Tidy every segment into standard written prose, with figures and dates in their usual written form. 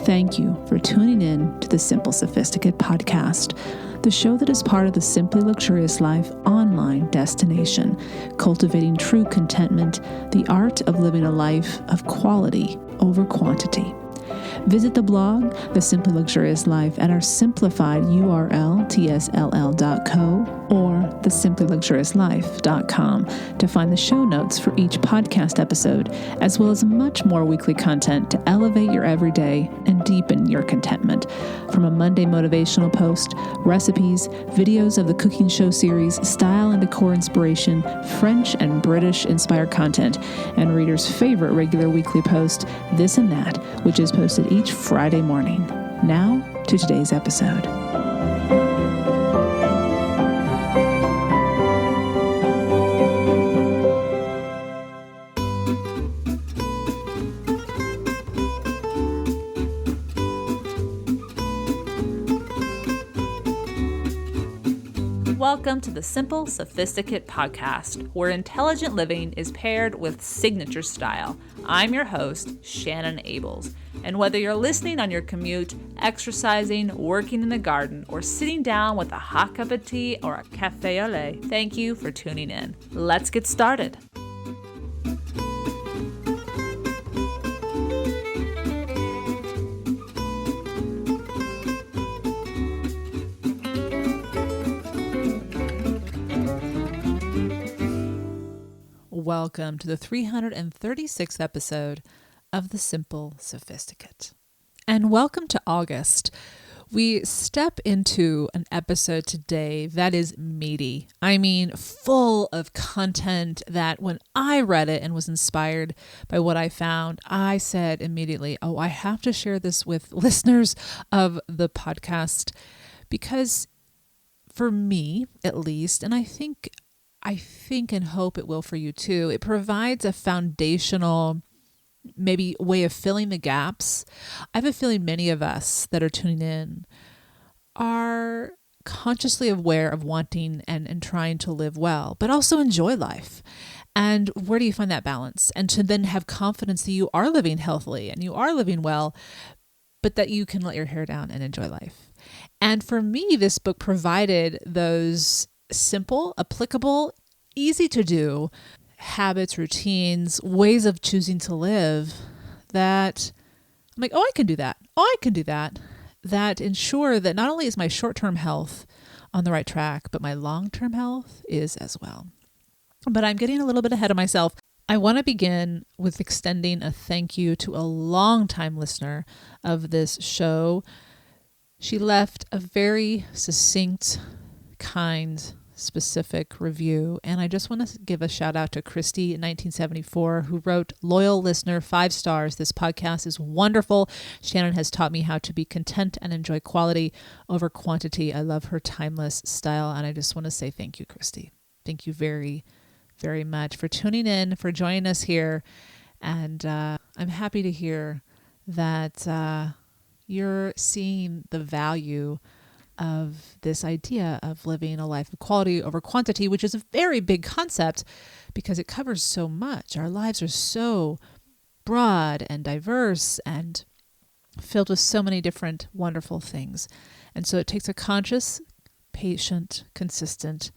Thank you for tuning in to the Simple Sophisticate podcast, the show that is part of the Simply Luxurious Life online destination, cultivating true contentment, the art of living a life of quality over quantity. Visit the blog, The Simply Luxurious Life, at our simplified URL, TSLL.co or thesimplyluxuriouslife.com to find the show notes for each podcast episode, as well as much more weekly content to elevate your everyday and deepen your contentment. From a Monday motivational post, recipes, videos of the cooking show series, style and decor inspiration, French and British inspired content, and readers' favorite regular weekly post, This and That, which is posted each Friday morning. Now to today's episode. Welcome to the Simple Sophisticate podcast, where intelligent living is paired with signature style. I'm your host, Shannon Ables. And whether you're listening on your commute, exercising, working in the garden, or sitting down with a hot cup of tea or a café au lait, thank you for tuning in. Let's get started. Welcome to the 336th episode of The Simple Sophisticate. And welcome to August. We step into an episode today that is meaty. I mean, full of content that when I read it and was inspired by what I found, I said immediately, I have to share this with listeners of the podcast, because for me, at least, and I think and hope it will for you too, it provides a foundational maybe way of filling the gaps. I have a feeling many of us that are tuning in are consciously aware of wanting and trying to live well, but also enjoy life. And where do you find that balance? And to then have confidence that you are living healthily and you are living well, but that you can let your hair down and enjoy life. And for me, this book provided those simple, applicable, easy to do habits, routines, ways of choosing to live that I'm like, I can do that. I can do that. That ensure that not only is my short-term health on the right track, but my long-term health is as well. But I'm getting a little bit ahead of myself. I want to begin with extending a thank you to a longtime listener of this show. She left a very succinct, kind, specific review. And I just want to give a shout out to Christy in 1974, who wrote, "Loyal listener, 5 stars. This podcast is wonderful. Shannon has taught me how to be content and enjoy quality over quantity. I love her timeless style." And I just want to say thank you, Christy. Thank you very, very much for tuning in, for joining us here. And I'm happy to hear that you're seeing the value of this idea of living a life of quality over quantity, which is a very big concept because it covers so much. Our lives are so broad and diverse and filled with so many different wonderful things. And so it takes a conscious, patient, consistent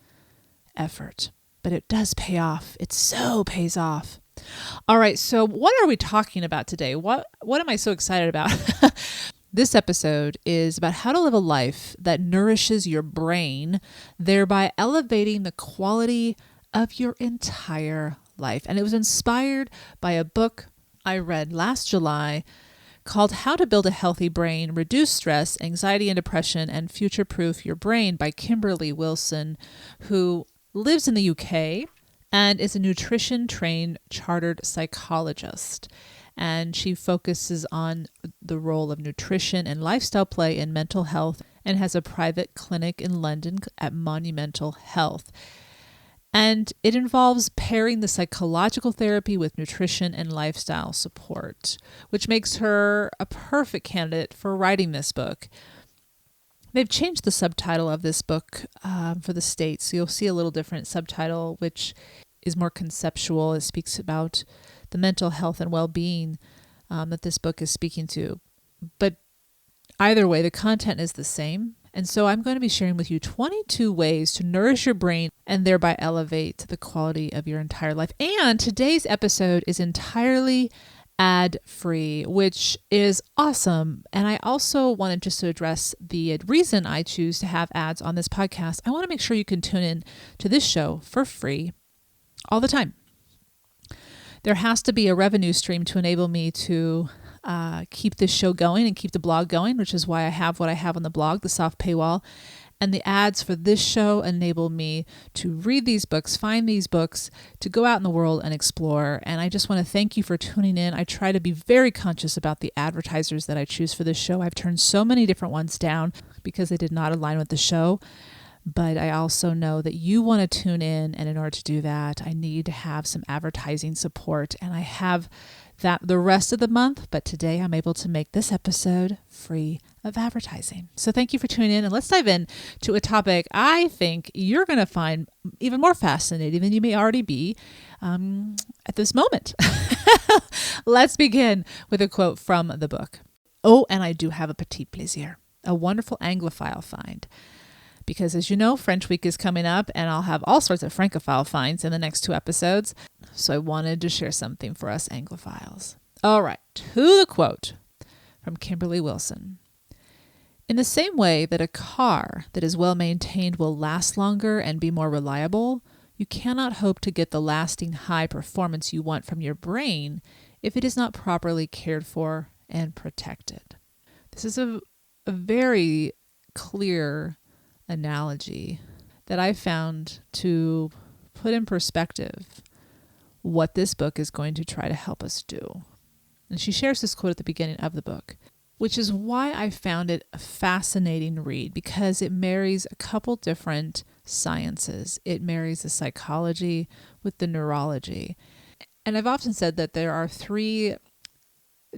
effort. But it does pay off. It so pays off. All right, so what are we talking about today? What am I so excited about? This episode is about how to live a life that nourishes your brain, thereby elevating the quality of your entire life. And it was inspired by a book I read last July called How to Build a Healthy Brain, Reduce Stress, Anxiety and Depression, and Future-Proof Your Brain by Kimberly Wilson, who lives in the UK and is a nutrition-trained chartered psychologist. And she focuses on the role of nutrition and lifestyle play in mental health and has a private clinic in London at Monumental Health. And it involves pairing the psychological therapy with nutrition and lifestyle support, which makes her a perfect candidate for writing this book. They've changed the subtitle of this book for the States, so you'll see a little different subtitle, which is more conceptual. It speaks about the mental health and well-being that this book is speaking to. but either way, the content is the same. And so I'm going to be sharing with you 22 ways to nourish your brain and thereby elevate the quality of your entire life. And today's episode is entirely ad-free, which is awesome. And I also wanted just to address the reason I choose to have ads on this podcast. I want to make sure you can tune in to this show for free all the time. There has to be a revenue stream to enable me to keep this show going and keep the blog going, which is why I have what I have on the blog, the soft paywall. And the ads for this show enable me to read these books, find these books, to go out in the world and explore. And I just want to thank you for tuning in. I try to be very conscious about the advertisers that I choose for this show. I've turned so many different ones down because they did not align with the show. But I also know that you want to tune in, and in order to do that, I need to have some advertising support. And I have that the rest of the month, but today I'm able to make this episode free of advertising. So thank you for tuning in, and let's dive in to a topic I think you're going to find even more fascinating than you may already be at this moment. Let's begin with a quote from the book. Oh, and I do have a petit plaisir, a wonderful Anglophile find. Because as you know, French Week is coming up, and I'll have all sorts of Francophile finds in the next 2 episodes. So I wanted to share something for us Anglophiles. All right, to the quote from Kimberly Wilson. In the same way that a car that is well maintained will last longer and be more reliable, you cannot hope to get the lasting high performance you want from your brain if it is not properly cared for and protected. This is a very clear analogy that I found to put in perspective what this book is going to try to help us do. And she shares this quote at the beginning of the book, which is why I found it a fascinating read, because it marries a couple different sciences. It marries the psychology with the neurology. And I've often said that there are 3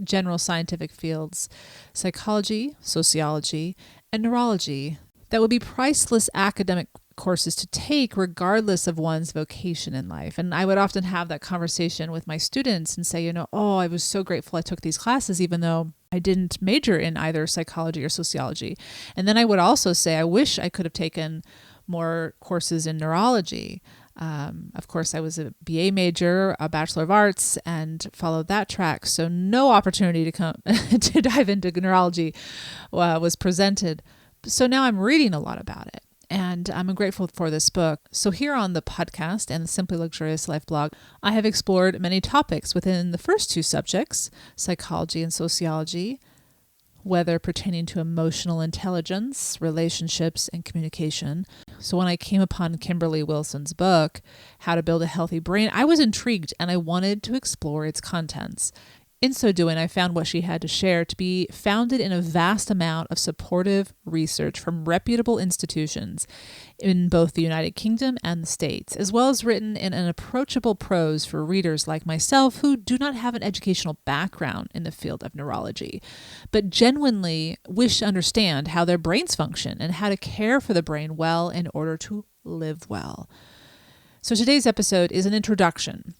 general scientific fields: psychology, sociology, and neurology, that would be priceless academic courses to take regardless of one's vocation in life. And I would often have that conversation with my students and say, oh, I was so grateful I took these classes, even though I didn't major in either psychology or sociology. And then I would also say, I wish I could have taken more courses in neurology. Of course, I was a BA major, a Bachelor of Arts, and followed that track. So no opportunity to come to dive into neurology was presented. So now I'm reading a lot about it, and I'm grateful for this book. So here on the podcast and the Simply Luxurious Life blog, I have explored many topics within the first 2 subjects, psychology and sociology, whether pertaining to emotional intelligence, relationships, and communication. So when I came upon Kimberly Wilson's book, How to Build a Healthy Brain, I was intrigued and I wanted to explore its contents. In so doing, I found what she had to share to be founded in a vast amount of supportive research from reputable institutions in both the United Kingdom and the States, as well as written in an approachable prose for readers like myself who do not have an educational background in the field of neurology, but genuinely wish to understand how their brains function and how to care for the brain well in order to live well. So today's episode is an introduction,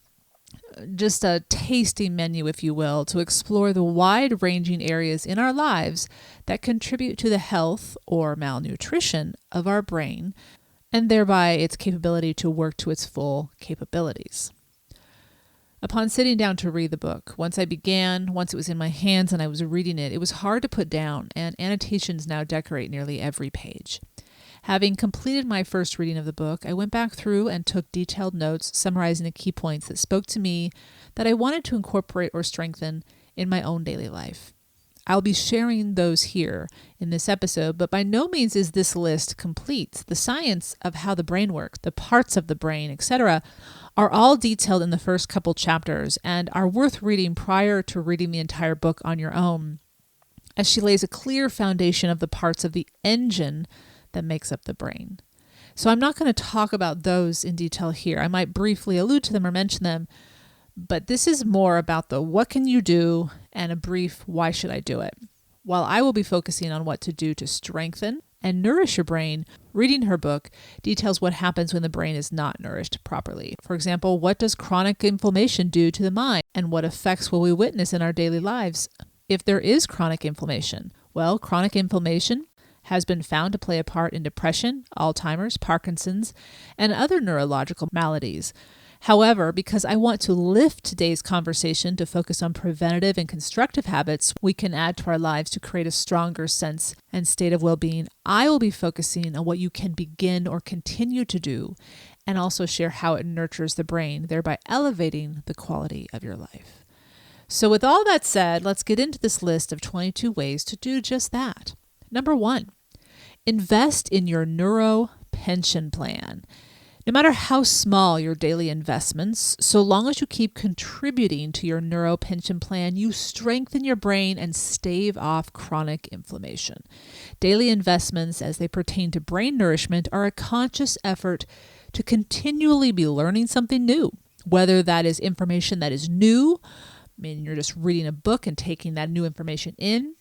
just a tasting menu, if you will, to explore the wide-ranging areas in our lives that contribute to the health or malnutrition of our brain, and thereby its capability to work to its full capabilities. Upon sitting down to read the book, once it was in my hands and I was reading it, it was hard to put down, and annotations now decorate nearly every page. Having completed my first reading of the book, I went back through and took detailed notes summarizing the key points that spoke to me that I wanted to incorporate or strengthen in my own daily life. I'll be sharing those here in this episode, but by no means is this list complete. The science of how the brain works, the parts of the brain, etc., are all detailed in the first couple chapters and are worth reading prior to reading the entire book on your own, as she lays a clear foundation of the parts of the engine that makes up the brain. So I'm not going to talk about those in detail here. I might briefly allude to them or mention them, but this is more about the what can you do and a brief why should I do it. While I will be focusing on what to do to strengthen and nourish your brain, reading her book details what happens when the brain is not nourished properly. For example, what does chronic inflammation do to the mind, and what effects will we witness in our daily lives if there is chronic inflammation. Well, chronic inflammation has been found to play a part in depression, Alzheimer's, Parkinson's, and other neurological maladies. However, because I want to lift today's conversation to focus on preventative and constructive habits we can add to our lives to create a stronger sense and state of well-being, I will be focusing on what you can begin or continue to do, and also share how it nurtures the brain, thereby elevating the quality of your life. So with all that said, let's get into this list of 22 ways to do just that. Number 1, invest in your neuro pension plan. No matter how small your daily investments, so long as you keep contributing to your neuro pension plan, you strengthen your brain and stave off chronic inflammation. Daily investments as they pertain to brain nourishment are a conscious effort to continually be learning something new, whether that is information that is new, meaning you're just reading a book and taking that new information in,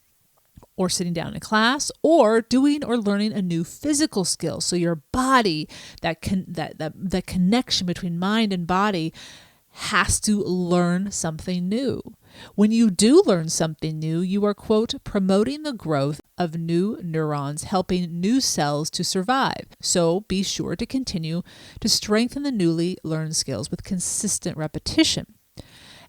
or sitting down in class, or doing or learning a new physical skill. So your body, that connection between mind and body has to learn something new. When you do learn something new, you are, quote, promoting the growth of new neurons, helping new cells to survive. So be sure to continue to strengthen the newly learned skills with consistent repetition,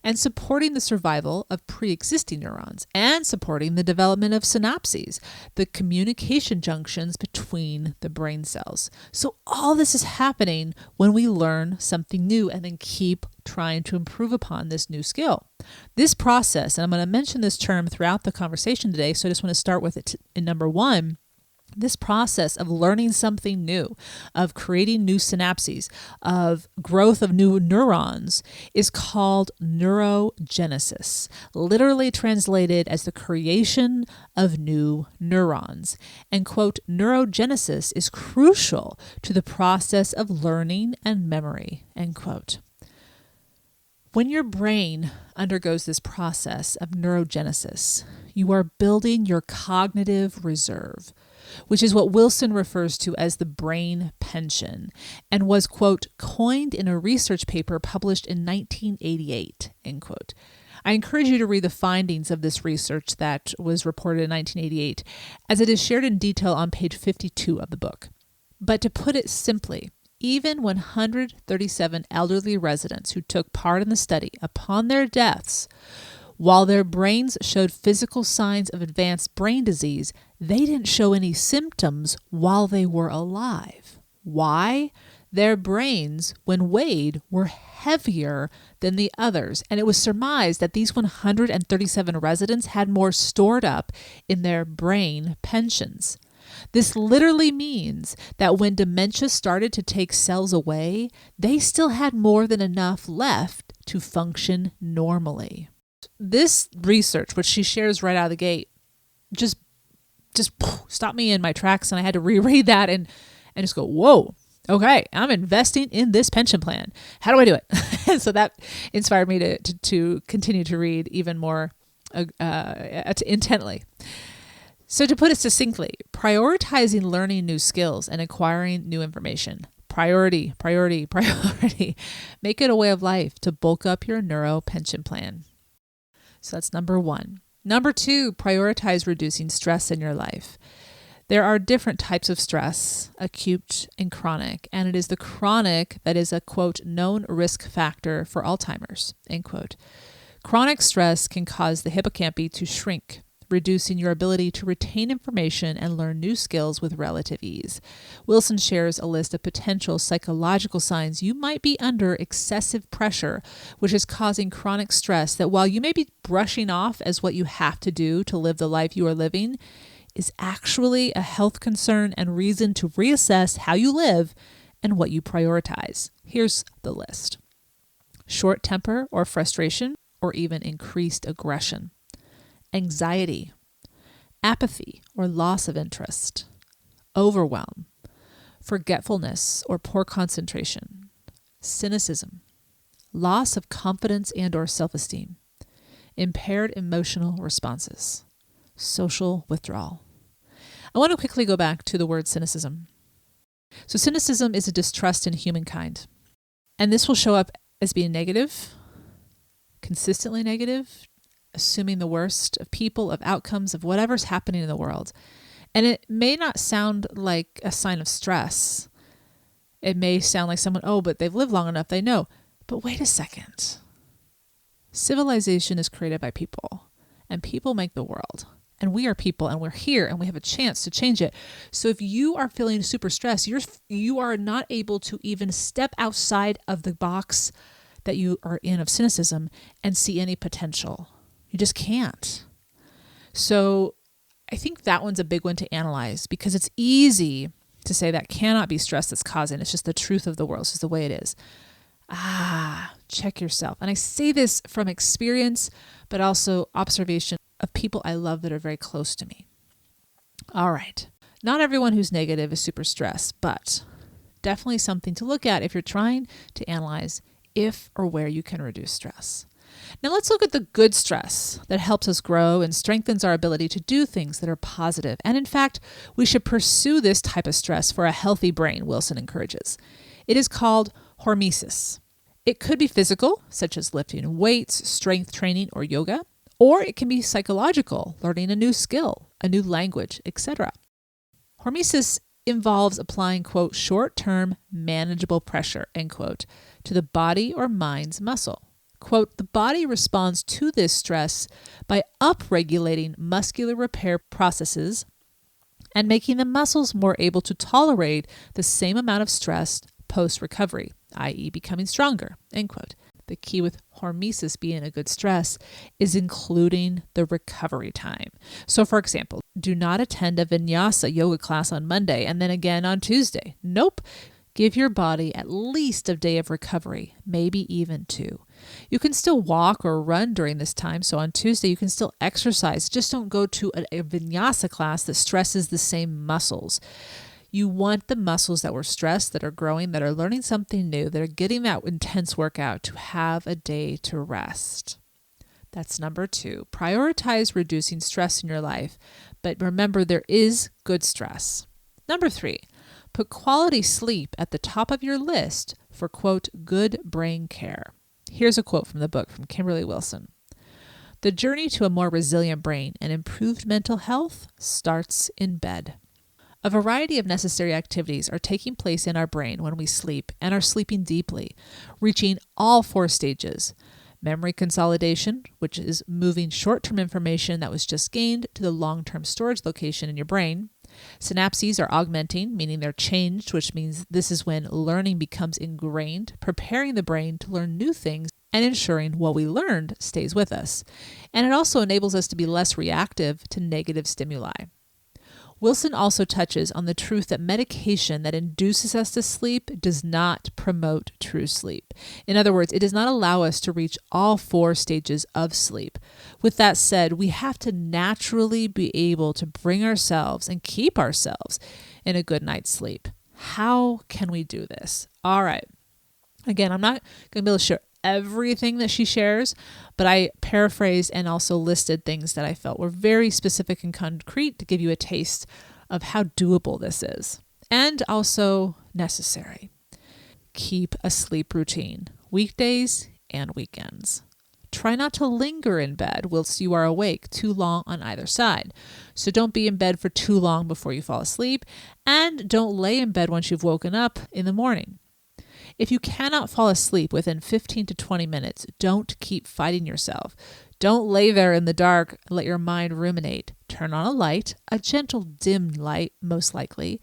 and supporting the survival of pre-existing neurons, and supporting the development of synapses, the communication junctions between the brain cells. So all this is happening when we learn something new and then keep trying to improve upon this new skill. This process, and I'm going to mention this term throughout the conversation today, so I just want to start with it in number 1. This process of learning something new, of creating new synapses, of growth of new neurons is called neurogenesis, literally translated as the creation of new neurons. And, quote, neurogenesis is crucial to the process of learning and memory, end quote. When your brain undergoes this process of neurogenesis, you are building your cognitive reserve, which is what Wilson refers to as the brain pension, and was, quote, coined in a research paper published in 1988, end quote. I encourage you to read the findings of this research that was reported in 1988, as it is shared in detail on page 52 of the book. But to put it simply, even 137 elderly residents who took part in the study, upon their deaths, while their brains showed physical signs of advanced brain disease, they didn't show any symptoms while they were alive. Why? Their brains, when weighed, were heavier than the others, and it was surmised that these 137 residents had more stored up in their brain pensions. This literally means that when dementia started to take cells away, they still had more than enough left to function normally. This research, which she shares right out of the gate, just stopped me in my tracks, and I had to reread that and just go, whoa, okay, I'm investing in this pension plan. How do I do it? So that inspired me to continue to read even more intently. So to put it succinctly, prioritizing learning new skills and acquiring new information. Priority. Make it a way of life to bulk up your neuro pension plan. So that's number 1. Number 2, prioritize reducing stress in your life. There are different types of stress, acute and chronic, and it is the chronic that is a, quote, known risk factor for Alzheimer's, end quote. Chronic stress can cause the hippocampus to shrink, reducing your ability to retain information and learn new skills with relative ease. Wilson shares a list of potential psychological signs you might be under excessive pressure, which is causing chronic stress that, while you may be brushing off as what you have to do to live the life you are living, is actually a health concern and reason to reassess how you live and what you prioritize. Here's the list. Short temper or frustration, or even increased aggression. Anxiety, apathy or loss of interest, overwhelm, forgetfulness or poor concentration, cynicism, loss of confidence and or self-esteem, impaired emotional responses, social withdrawal. I want to quickly go back to the word cynicism. So cynicism is a distrust in humankind, and this will show up as being negative, consistently negative, assuming the worst of people, of outcomes, of whatever's happening in the world. And it may not sound like a sign of stress. It may sound like someone, oh, but they've lived long enough, they know. But wait a second. Civilization is created by people, and people make the world. And we are people, and we're here, and we have a chance to change it. So if you are feeling super stressed, you are not able to even step outside of the box that you are in of cynicism and see any potential. You just can't. So I think that one's a big one to analyze, because it's easy to say that cannot be stress that's causing. It's just the truth of the world. It's just the way it is. Check yourself. And I say this from experience, but also observation of people I love that are very close to me. All right. Not everyone who's negative is super stressed, but definitely something to look at if you're trying to analyze if or where you can reduce stress. Now let's look at the good stress that helps us grow and strengthens our ability to do things that are positive. And in fact, we should pursue this type of stress for a healthy brain, Wilson encourages. It is called Hormesis. It could be physical, such as lifting weights, strength training, or yoga, or it can be psychological, learning a new skill, a new language, etc. Hormesis involves applying, quote, short-term manageable pressure, end quote, to the body or mind's muscle. Quote, the body responds to this stress by upregulating muscular repair processes and making the muscles more able to tolerate the same amount of stress post-recovery, i.e. becoming stronger, end quote. The key with hormesis being a good stress is including the recovery time. So for example, do not attend a vinyasa yoga class on Monday and then again on Tuesday. Nope. Give your body at least a day of recovery, maybe even 2. You can still walk or run during this time. So on Tuesday, you can still exercise. Just don't go to a vinyasa class that stresses the same muscles. You want the muscles that were stressed, that are growing, that are learning something new, that are getting that intense workout to have a day to rest. That's number 2. Prioritize reducing stress in your life, but remember there is good stress. Number 3, put quality sleep at the top of your list for, quote, good brain care. Here's a quote from the book from Kimberly Wilson. The journey to a more resilient brain and improved mental health starts in bed. A variety of necessary activities are taking place in our brain when we sleep and are sleeping deeply, reaching all 4 stages. Memory consolidation, which is moving short-term information that was just gained to the long-term storage location in your brain. Synapses are augmenting, meaning they're changed, which means this is when learning becomes ingrained, preparing the brain to learn new things and ensuring what we learned stays with us. And it also enables us to be less reactive to negative stimuli. Wilson also touches on the truth that medication that induces us to sleep does not promote true sleep. In other words, it does not allow us to reach all 4 stages of sleep. With that said, we have to naturally be able to bring ourselves and keep ourselves in a good night's sleep. How can we do this? All right. Again, I'm not going to be able to share everything that she shares, but I paraphrased and also listed things that I felt were very specific and concrete to give you a taste of how doable this is and also necessary. Keep a sleep routine, weekdays and weekends. Try not to linger in bed whilst you are awake too long on either side. So don't be in bed for too long before you fall asleep, and don't lay in bed once you've woken up in the morning. If you cannot fall asleep within 15 to 20 minutes, don't keep fighting yourself. Don't lay there in the dark and let your mind ruminate. Turn on a light, a gentle dim light most likely,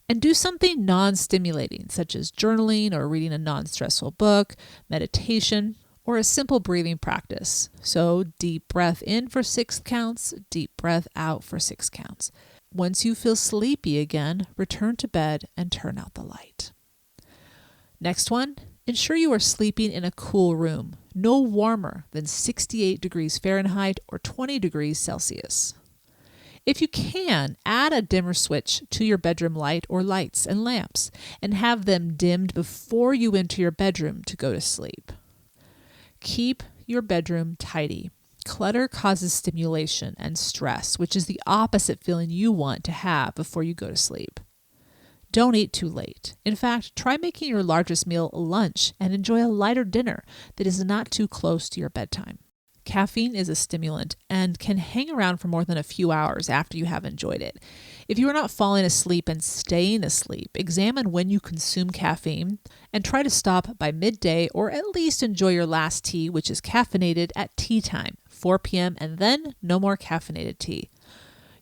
and do something non-stimulating such as journaling or reading a non-stressful book, meditation, or a simple breathing practice. So deep breath in for 6 counts, deep breath out for 6 counts. Once you feel sleepy again, return to bed and turn out the light. Next one, ensure you are sleeping in a cool room, no warmer than 68 degrees Fahrenheit or 20 degrees Celsius. If you can, add a dimmer switch to your bedroom light or lights and lamps and have them dimmed before you enter your bedroom to go to sleep. Keep your bedroom tidy. Clutter causes stimulation and stress, which is the opposite feeling you want to have before you go to sleep. Don't eat too late. In fact, try making your largest meal lunch and enjoy a lighter dinner that is not too close to your bedtime. Caffeine is a stimulant and can hang around for more than a few hours after you have enjoyed it. If you are not falling asleep and staying asleep, examine when you consume caffeine and try to stop by midday, or at least enjoy your last tea, which is caffeinated at tea time, 4 p.m., and then no more caffeinated tea.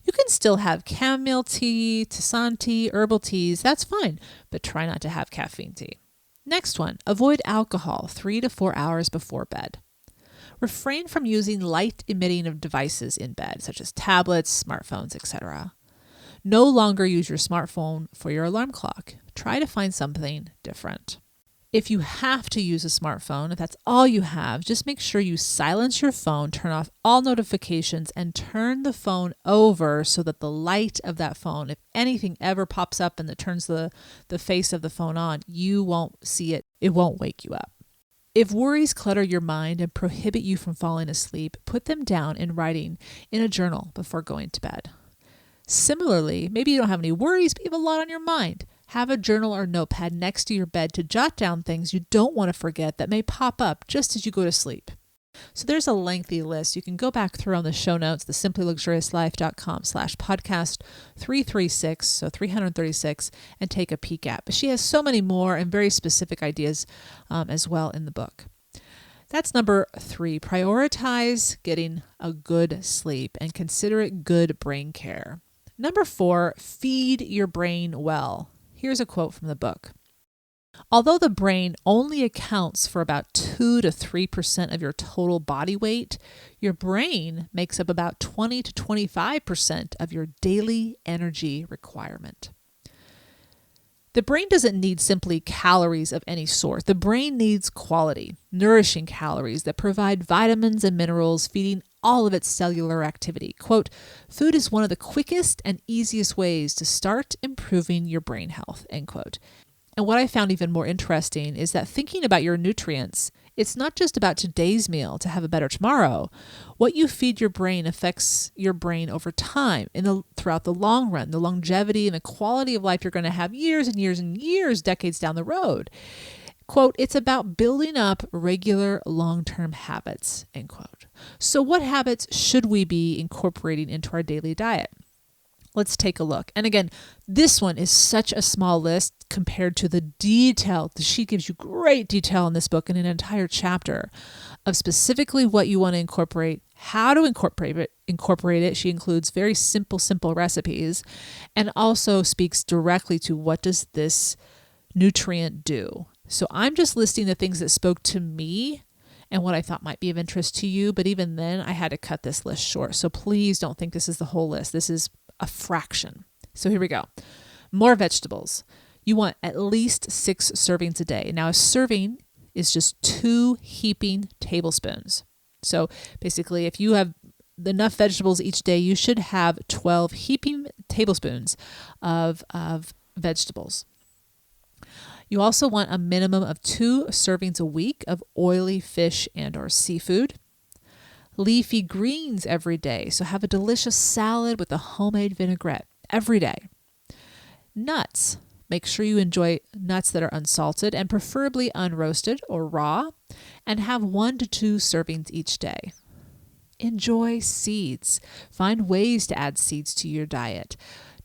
You can still have chamomile tea, tisane tea, herbal teas, that's fine, but try not to have caffeine tea. Next one, avoid alcohol 3 to 4 hours before bed. Refrain from using light-emitting devices in bed, such as tablets, smartphones, etc. No longer use your smartphone for your alarm clock. Try to find something different. If you have to use a smartphone, if that's all you have, just make sure you silence your phone, turn off all notifications, and turn the phone over so that the light of that phone, if anything ever pops up and that turns the face of the phone on, you won't see it. It won't wake you up. If worries clutter your mind and prohibit you from falling asleep, put them down in writing in a journal before going to bed. Similarly, maybe you don't have any worries, but you have a lot on your mind. Have a journal or notepad next to your bed to jot down things you don't want to forget that may pop up just as you go to sleep. So there's a lengthy list. You can go back through on the show notes, the simplyluxuriouslife.com/podcast 336, so 336, and take a peek at. But she has so many more and very specific ideas as well in the book. That's number 3. Prioritize getting a good sleep and consider it good brain care. Number 4, feed your brain well. Here's a quote from the book. Although the brain only accounts for about 2 to 3% of your total body weight, your brain makes up about 20 to 25% of your daily energy requirement. The brain doesn't need simply calories of any sort. The brain needs quality, nourishing calories that provide vitamins and minerals, feeding all of its cellular activity. Quote, food is one of the quickest and easiest ways to start improving your brain health, end quote. And what I found even more interesting is that thinking about your nutrients, it's not just about today's meal to have a better tomorrow. What you feed your brain affects your brain over time, throughout the long run, the longevity and the quality of life you're going to have years and years and years, decades down the road. Quote, it's about building up regular long-term habits, end quote. So what habits should we be incorporating into our daily diet? Let's take a look. And again, this one is such a small list compared to the detail. She gives you great detail in this book in an entire chapter of specifically what you want to incorporate, how to incorporate it. She includes very simple recipes and also speaks directly to what does this nutrient do. So I'm just listing the things that spoke to me and what I thought might be of interest to you. But even then, I had to cut this list short. So please don't think this is the whole list. This is a fraction. So here we go. More vegetables. You want at least 6 servings a day. Now, a serving is just 2 heaping tablespoons. So basically, if you have enough vegetables each day, you should have 12 heaping tablespoons of vegetables. You also want a minimum of 2 servings a week of oily fish and or seafood. Leafy greens every day, so have a delicious salad with a homemade vinaigrette every day. Nuts. Make sure you enjoy nuts that are unsalted and preferably unroasted or raw, and have 1 to 2 servings each day. Enjoy seeds. Find ways to add seeds to your diet.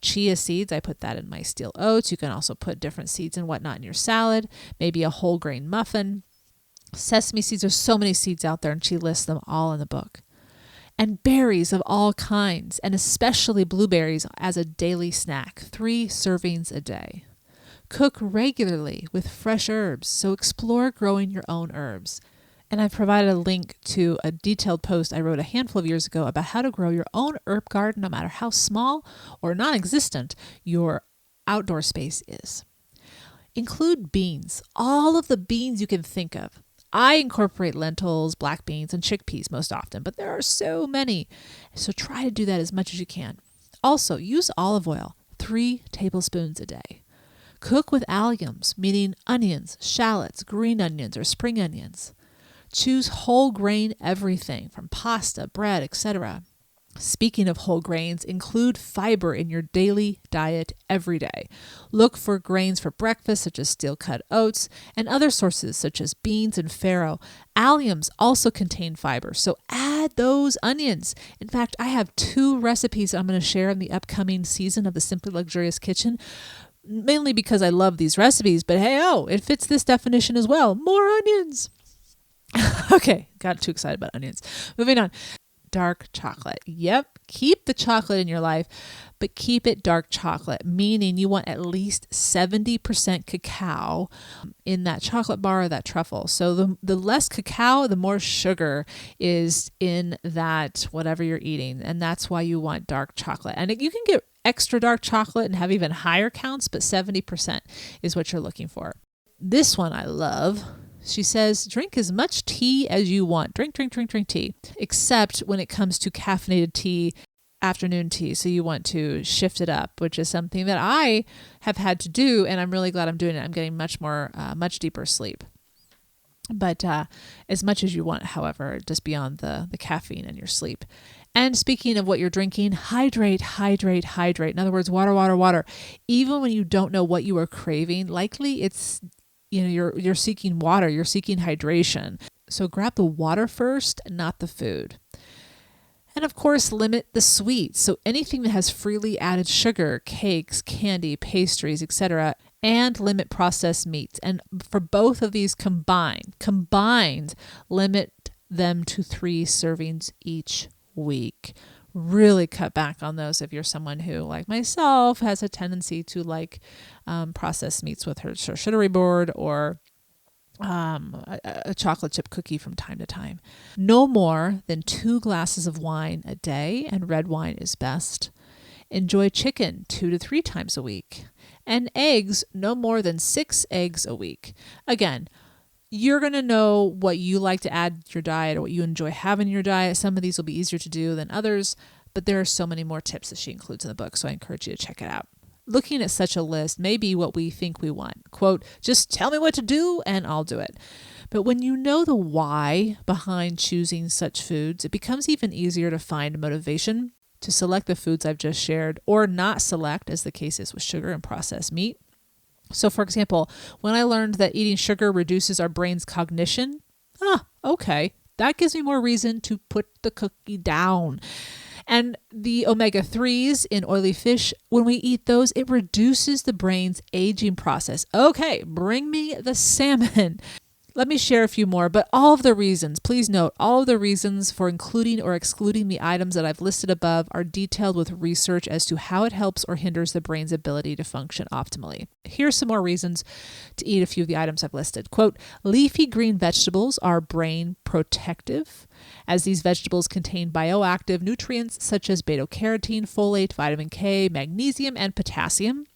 Chia seeds, I put that in my steel oats. You can also put different seeds and whatnot in your salad, maybe a whole grain muffin. Sesame seeds, there's so many seeds out there, and she lists them all in the book. And berries of all kinds, and especially blueberries as a daily snack, 3 servings a day. Cook regularly with fresh herbs, so explore growing your own herbs. And I've provided a link to a detailed post I wrote a handful of years ago about how to grow your own herb garden, no matter how small or non-existent your outdoor space is. Include beans, all of the beans you can think of. I incorporate lentils, black beans, and chickpeas most often, but there are so many. So try to do that as much as you can. Also, use olive oil, 3 tablespoons a day. Cook with alliums, meaning onions, shallots, green onions, or spring onions. Choose whole grain everything from pasta, bread, etc. Speaking of whole grains, include fiber in your daily diet every day. Look for grains for breakfast, such as steel-cut oats, and other sources such as beans and farro. Alliums also contain fiber, so add add those onions. In fact, I have 2 recipes I'm going to share in the upcoming season of the Simply Luxurious Kitchen, mainly because I love these recipes, but hey, it fits this definition as well. More onions. Okay, got too excited about onions. Moving on. Dark chocolate. Yep, keep the chocolate in your life, but keep it dark chocolate, meaning you want at least 70% cacao in that chocolate bar or that truffle. So the less cacao, the more sugar is in that whatever you're eating, and that's why you want dark chocolate. And you can get extra dark chocolate and have even higher counts, but 70% is what you're looking for. This one I love. She says, drink as much tea as you want. Drink tea. Except when it comes to caffeinated tea, afternoon tea. So you want to shift it up, which is something that I have had to do. And I'm really glad I'm doing it. I'm getting much deeper sleep. But as much as you want, however, just beyond the caffeine in your sleep. And speaking of what you're drinking, hydrate. In other words, water. Even when you don't know what you are craving, likely it's you're seeking water, you're seeking hydration. So grab the water first, not the food. And of course, limit the sweets. So anything that has freely added sugar, cakes, candy, pastries, etc., and limit processed meats. And for both of these combined, limit them to 3 servings each week. Really cut back on those if you're someone who, like myself, has a tendency to like processed meats with her charcuterie board or a chocolate chip cookie from time to time. No more than 2 glasses of wine a day, and red wine is best. Enjoy chicken 2 to 3 times a week. And eggs, no more than 6 eggs a week. Again, you're going to know what you like to add to your diet or what you enjoy having in your diet. Some of these will be easier to do than others, but there are so many more tips that she includes in the book, so I encourage you to check it out. Looking at such a list may be what we think we want. Quote, just tell me what to do and I'll do it. But when you know the why behind choosing such foods, it becomes even easier to find motivation to select the foods I've just shared or not select, as the case is with sugar and processed meat. So for example, when I learned that eating sugar reduces our brain's cognition, okay, that gives me more reason to put the cookie down. And the omega-3s in oily fish, when we eat those, it reduces the brain's aging process. Okay, bring me the salmon. Let me share a few more, but all of the reasons, please note, all of the reasons for including or excluding the items that I've listed above are detailed with research as to how it helps or hinders the brain's ability to function optimally. Here's some more reasons to eat a few of the items I've listed. Quote, leafy green vegetables are brain protective, as these vegetables contain bioactive nutrients such as beta-carotene, folate, vitamin K, magnesium, and potassium.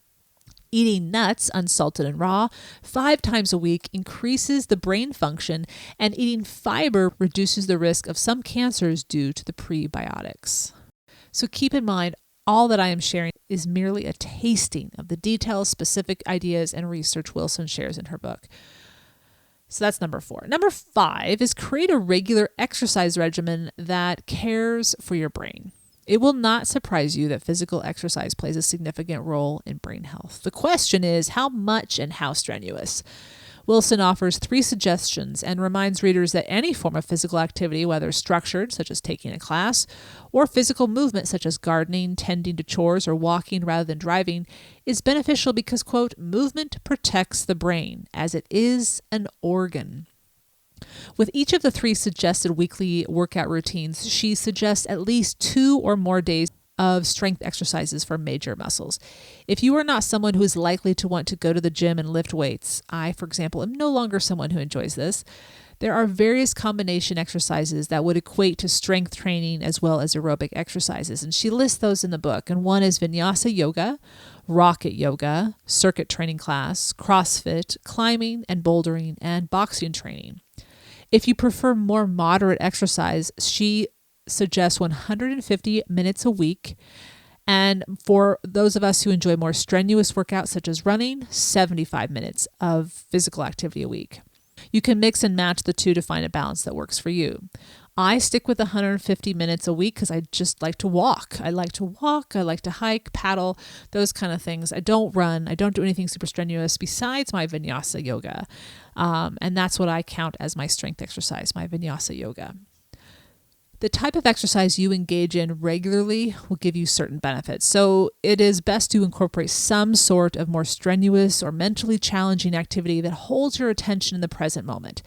Eating nuts, unsalted and raw, 5 times a week increases the brain function, and eating fiber reduces the risk of some cancers due to the prebiotics. So keep in mind, all that I am sharing is merely a tasting of the detailed, specific ideas and research Wilson shares in her book. So that's number 4. Number 5 is create a regular exercise regimen that cares for your brain. It will not surprise you that physical exercise plays a significant role in brain health. The question is, how much and how strenuous? Wilson offers 3 suggestions and reminds readers that any form of physical activity, whether structured, such as taking a class, or physical movement, such as gardening, tending to chores, or walking rather than driving, is beneficial because, quote, movement protects the brain, as it is an organ. With each of the 3 suggested weekly workout routines, she suggests at least 2 or more days of strength exercises for major muscles. If you are not someone who is likely to want to go to the gym and lift weights, I, for example, am no longer someone who enjoys this, there are various combination exercises that would equate to strength training as well as aerobic exercises. And she lists those in the book. And one is vinyasa yoga, rocket yoga, circuit training class, CrossFit, climbing and bouldering, and boxing training. If you prefer more moderate exercise, she suggests 150 minutes a week. And for those of us who enjoy more strenuous workouts such as running, 75 minutes of physical activity a week. You can mix and match the 2 to find a balance that works for you. I stick with 150 minutes a week because I just like to walk. I like to hike, paddle, those kind of things. I don't run. I don't do anything super strenuous besides my vinyasa yoga. And that's what I count as my strength exercise, my vinyasa yoga. The type of exercise you engage in regularly will give you certain benefits. So it is best to incorporate some sort of more strenuous or mentally challenging activity that holds your attention in the present moment.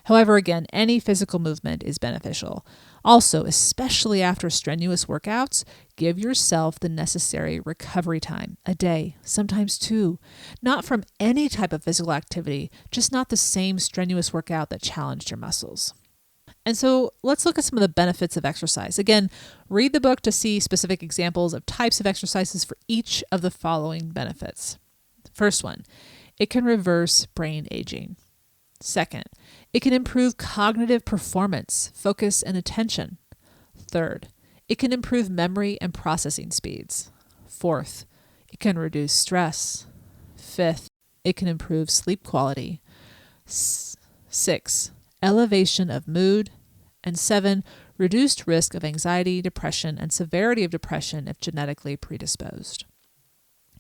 However, again, any physical movement is beneficial. Also, especially after strenuous workouts, give yourself the necessary recovery time, a day, sometimes two. Not from any type of physical activity, just not the same strenuous workout that challenged your muscles. And so let's look at some of the benefits of exercise. Again, read the book to see specific examples of types of exercises for each of the following benefits. First one, it can reverse brain aging. Second, it can improve cognitive performance, focus, and attention. Third, it can improve memory and processing speeds. Fourth, it can reduce stress. Fifth, it can improve sleep quality. 6, elevation of mood. And 7, reduced risk of anxiety, depression, and severity of depression if genetically predisposed.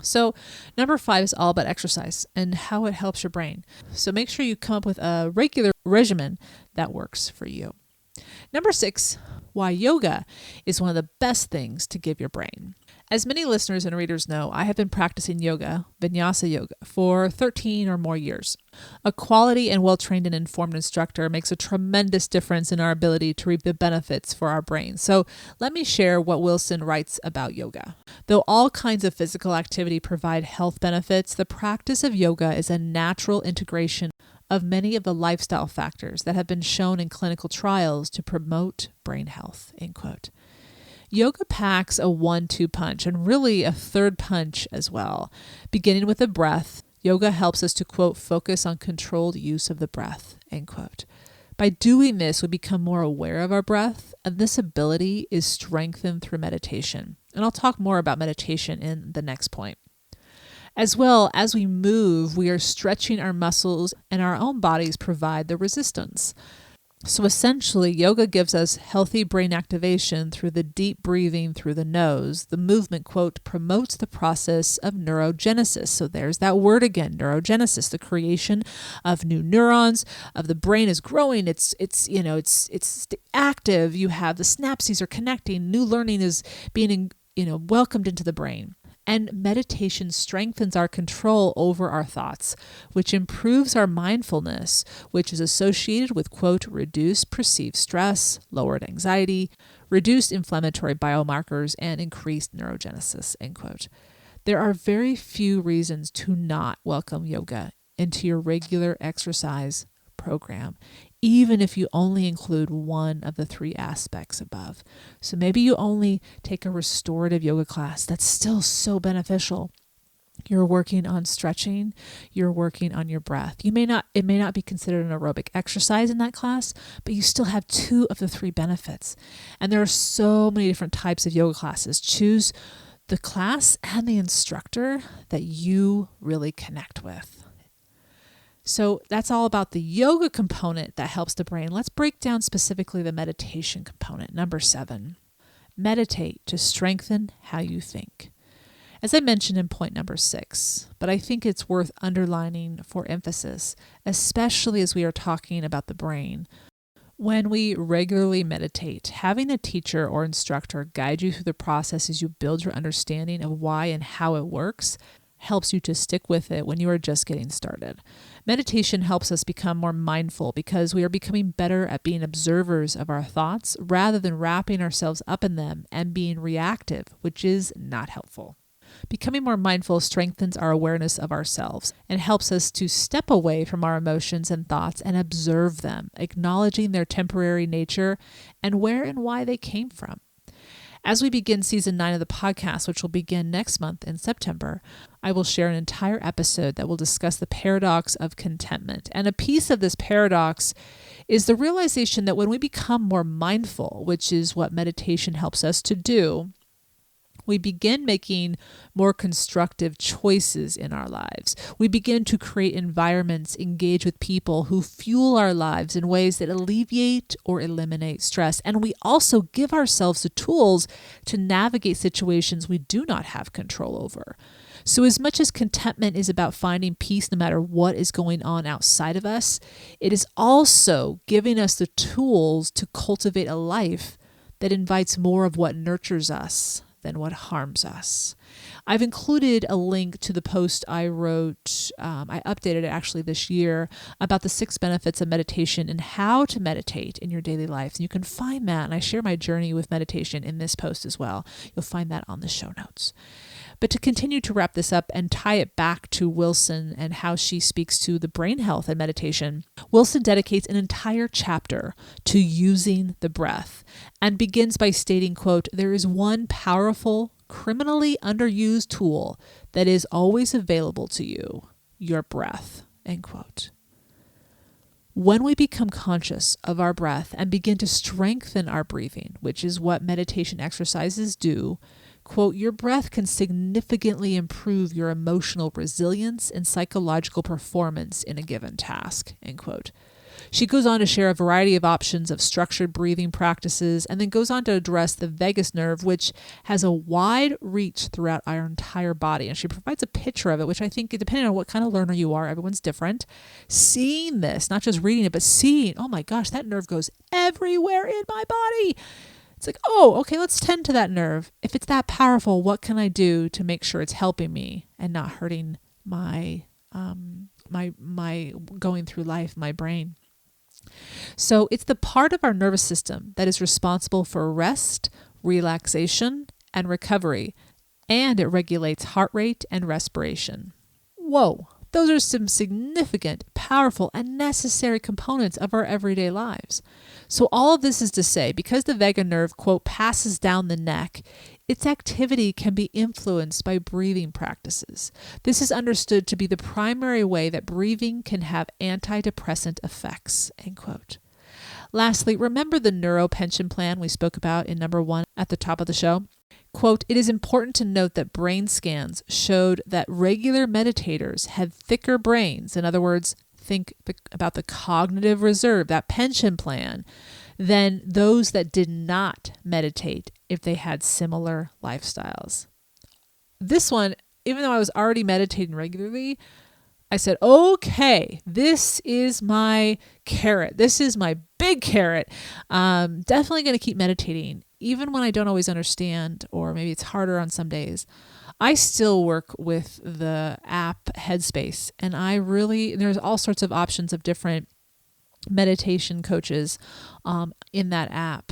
So number 5 is all about exercise and how it helps your brain. So make sure you come up with a regular regimen that works for you. Number 6, why yoga is one of the best things to give your brain. As many listeners and readers know, I have been practicing yoga, vinyasa yoga, for 13 or more years. A quality and well-trained and informed instructor makes a tremendous difference in our ability to reap the benefits for our brains. So let me share what Wilson writes about yoga. Though all kinds of physical activity provide health benefits, the practice of yoga is a natural integration of many of the lifestyle factors that have been shown in clinical trials to promote brain health, end quote. Yoga packs a 1-2 punch and really a third punch as well. Beginning with the breath, yoga helps us to, quote, focus on controlled use of the breath, end quote. By doing this, we become more aware of our breath, and this ability is strengthened through meditation. And I'll talk more about meditation in the next point. As well, as we move, we are stretching our muscles, and our own bodies provide the resistance. So essentially, yoga gives us healthy brain activation through the deep breathing through the nose. The movement, quote, promotes the process of neurogenesis. So there's that word again, neurogenesis, the creation of new neurons, of the brain is growing. It's active. You have the synapses are connecting. New learning is being, welcomed into the brain. And meditation strengthens our control over our thoughts, which improves our mindfulness, which is associated with, quote, reduced perceived stress, lowered anxiety, reduced inflammatory biomarkers, and increased neurogenesis, end quote. There are very few reasons to not welcome yoga into your regular exercise program, even if you only include one of the 3 aspects above. So maybe you only take a restorative yoga class. That's still so beneficial. You're working on stretching, you're working on your breath. It may not be considered an aerobic exercise in that class, but you still have 2 of the 3 benefits. And there are so many different types of yoga classes. Choose the class and the instructor that you really connect with. So that's all about the yoga component that helps the brain. Let's break down specifically the meditation component. Number 7, meditate to strengthen how you think. As I mentioned in point number 6, but I think it's worth underlining for emphasis, especially as we are talking about the brain. When we regularly meditate, having a teacher or instructor guide you through the process as you build your understanding of why and how it works helps you to stick with it when you are just getting started. Meditation helps us become more mindful because we are becoming better at being observers of our thoughts rather than wrapping ourselves up in them and being reactive, which is not helpful. Becoming more mindful strengthens our awareness of ourselves and helps us to step away from our emotions and thoughts and observe them, acknowledging their temporary nature and where and why they came from. As we begin season 9 of the podcast, which will begin next month in September, I will share an entire episode that will discuss the paradox of contentment. And a piece of this paradox is the realization that when we become more mindful, which is what meditation helps us to do, we begin making more constructive choices in our lives. We begin to create environments, engage with people who fuel our lives in ways that alleviate or eliminate stress. And we also give ourselves the tools to navigate situations we do not have control over. So as much as contentment is about finding peace no matter what is going on outside of us, it is also giving us the tools to cultivate a life that invites more of what nurtures us than what harms us. I've included a link to the post I wrote, I updated it actually this year, about the 6 benefits of meditation and how to meditate in your daily life. And you can find that, and I share my journey with meditation in this post as well. You'll find that on the show notes. But to continue to wrap this up and tie it back to Wilson and how she speaks to the brain health and meditation, Wilson dedicates an entire chapter to using the breath and begins by stating, quote, "There is one powerful, criminally underused tool that is always available to you, your breath," end quote. When we become conscious of our breath and begin to strengthen our breathing, which is what meditation exercises do, quote, "your breath can significantly improve your emotional resilience and psychological performance in a given task," end quote. She goes on to share a variety of options of structured breathing practices and then goes on to address the vagus nerve, which has a wide reach throughout our entire body. And she provides a picture of it, which I think, depending on what kind of learner you are, everyone's different. Seeing this, not just reading it, but seeing, oh my gosh, that nerve goes everywhere in my body. It's like, oh, okay, let's tend to that nerve. If it's that powerful, what can I do to make sure it's helping me and not hurting my going through life, my brain? So it's the part of our nervous system that is responsible for rest, relaxation, and recovery, and it regulates heart rate and respiration. Whoa, those are some significant, powerful, and necessary components of our everyday lives. So all of this is to say, because the vagus nerve, quote, passes down the neck, its activity can be influenced by breathing practices. This is understood to be the primary way that breathing can have antidepressant effects, end quote. Lastly, remember the Neuro pension plan we spoke about in number 1 at the top of the show? Quote, "It is important to note that brain scans showed that regular meditators had thicker brains," in other words, think about the cognitive reserve, that pension plan, than those that did not meditate if they had similar lifestyles. This one, even though I was already meditating regularly, I said, okay, this is my carrot. This is my big carrot. Definitely going to keep meditating, even when I don't always understand, or maybe it's harder on some days. I still work with the app Headspace, and there's all sorts of options of different meditation coaches in that app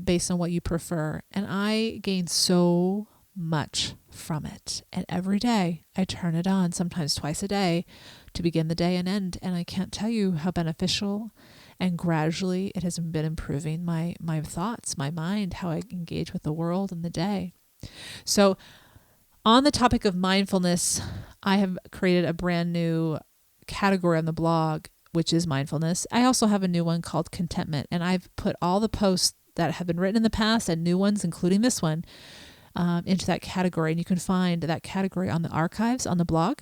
based on what you prefer. And I gain so much from it. And every day I turn it on, sometimes twice a day, to begin the day and end. And I can't tell you how beneficial and gradually it has been improving my thoughts, my mind, how I engage with the world and the day. So on the topic of mindfulness, I have created a brand new category on the blog, which is mindfulness. I also have a new one called contentment, and I've put all the posts that have been written in the past and new ones, including this one, into that category. And you can find that category on the archives on the blog,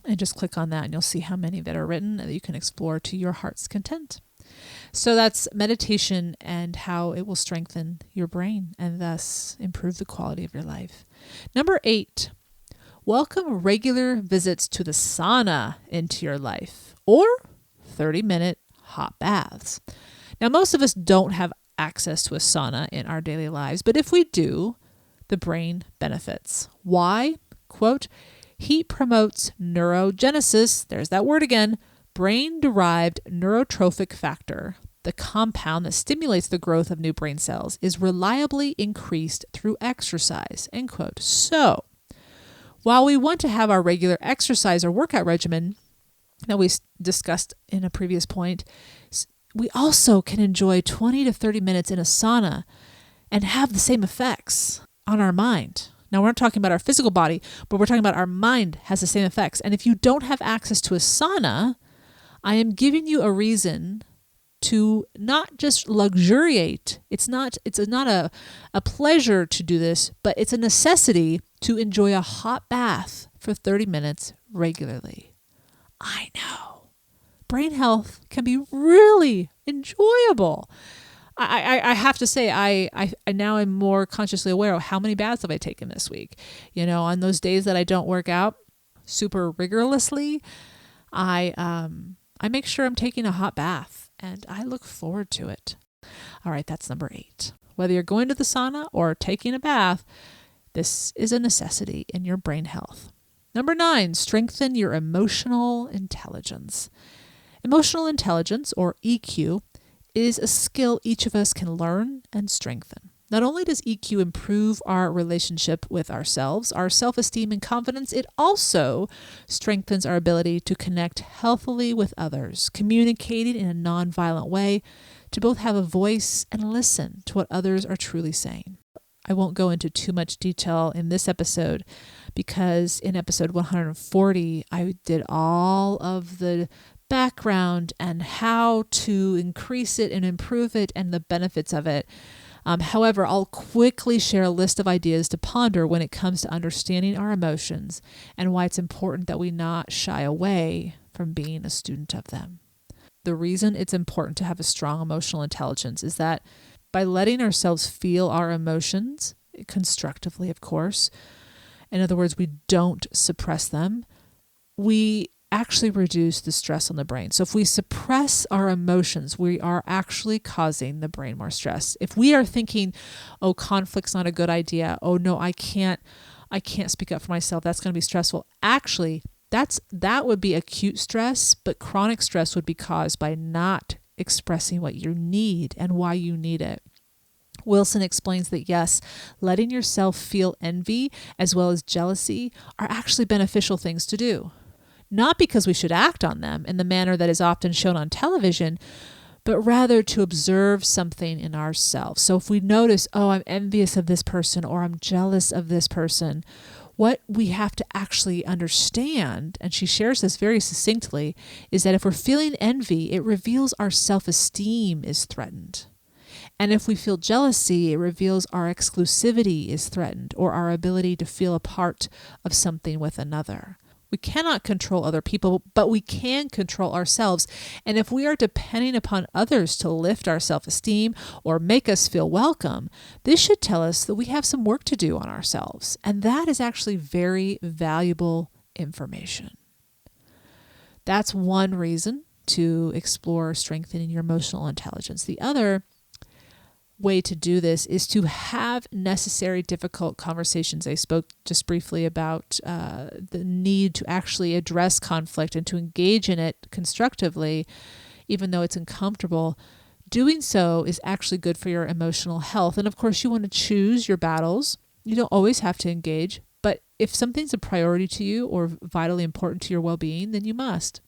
and just click on that and you'll see how many that are written that you can explore to your heart's content. So that's meditation and how it will strengthen your brain and thus improve the quality of your life. Number 8, welcome regular visits to the sauna into your life, or 30-minute hot baths. Now, most of us don't have access to a sauna in our daily lives, but if we do, the brain benefits. Why? Quote, "Heat promotes neurogenesis," there's that word again, brain-derived neurotrophic factor. The compound that stimulates the growth of new brain cells is reliably increased through exercise, end quote. So, while we want to have our regular exercise or workout regimen that we discussed in a previous point, we also can enjoy 20 to 30 minutes in a sauna and have the same effects on our mind. Now, we're not talking about our physical body, but we're talking about our mind has the same effects. And if you don't have access to a sauna, I am giving you a reason to not just luxuriate. It's not a pleasure to do this, but it's a necessity to enjoy a hot bath for 30 minutes regularly. I know. Brain health can be really enjoyable. I have to say, I now am more consciously aware of how many baths have I taken this week. You know, on those days that I don't work out super rigorously, I make sure I'm taking a hot bath, and I look forward to it. All right, that's number 8. Whether you're going to the sauna or taking a bath, this is a necessity in your brain health. Number 9, strengthen your emotional intelligence. Emotional intelligence, or EQ, is a skill each of us can learn and strengthen. Not only does EQ improve our relationship with ourselves, our self-esteem and confidence, it also strengthens our ability to connect healthily with others, communicating in a nonviolent way, to both have a voice and listen to what others are truly saying. I won't go into too much detail in this episode because in episode 140, I did all of the background and how to increase it and improve it and the benefits of it. However, I'll quickly share a list of ideas to ponder when it comes to understanding our emotions and why it's important that we not shy away from being a student of them. The reason it's important to have a strong emotional intelligence is that by letting ourselves feel our emotions, constructively, of course, in other words, we don't suppress them, we actually reduce the stress on the brain. So if we suppress our emotions, we are actually causing the brain more stress. If we are thinking, oh, conflict's not a good idea. Oh no, I can't speak up for myself. That's going to be stressful. Actually, that would be acute stress, but chronic stress would be caused by not expressing what you need and why you need it. Wilson explains that yes, letting yourself feel envy as well as jealousy are actually beneficial things to do. Not because we should act on them in the manner that is often shown on television, but rather to observe something in ourselves. So if we notice, oh, I'm envious of this person or I'm jealous of this person, what we have to actually understand, and she shares this very succinctly, is that if we're feeling envy, it reveals our self-esteem is threatened. And if we feel jealousy, it reveals our exclusivity is threatened or our ability to feel a part of something with another. We cannot control other people, but we can control ourselves. And if we are depending upon others to lift our self-esteem or make us feel welcome, this should tell us that we have some work to do on ourselves. And that is actually very valuable information. That's one reason to explore strengthening your emotional intelligence. The other way to do this is to have necessary difficult conversations. I spoke just briefly about the need to actually address conflict and to engage in it constructively, even though it's uncomfortable. Doing so is actually good for your emotional health. And of course, you want to choose your battles. You don't always have to engage, but if something's a priority to you or vitally important to your well-being, then you must.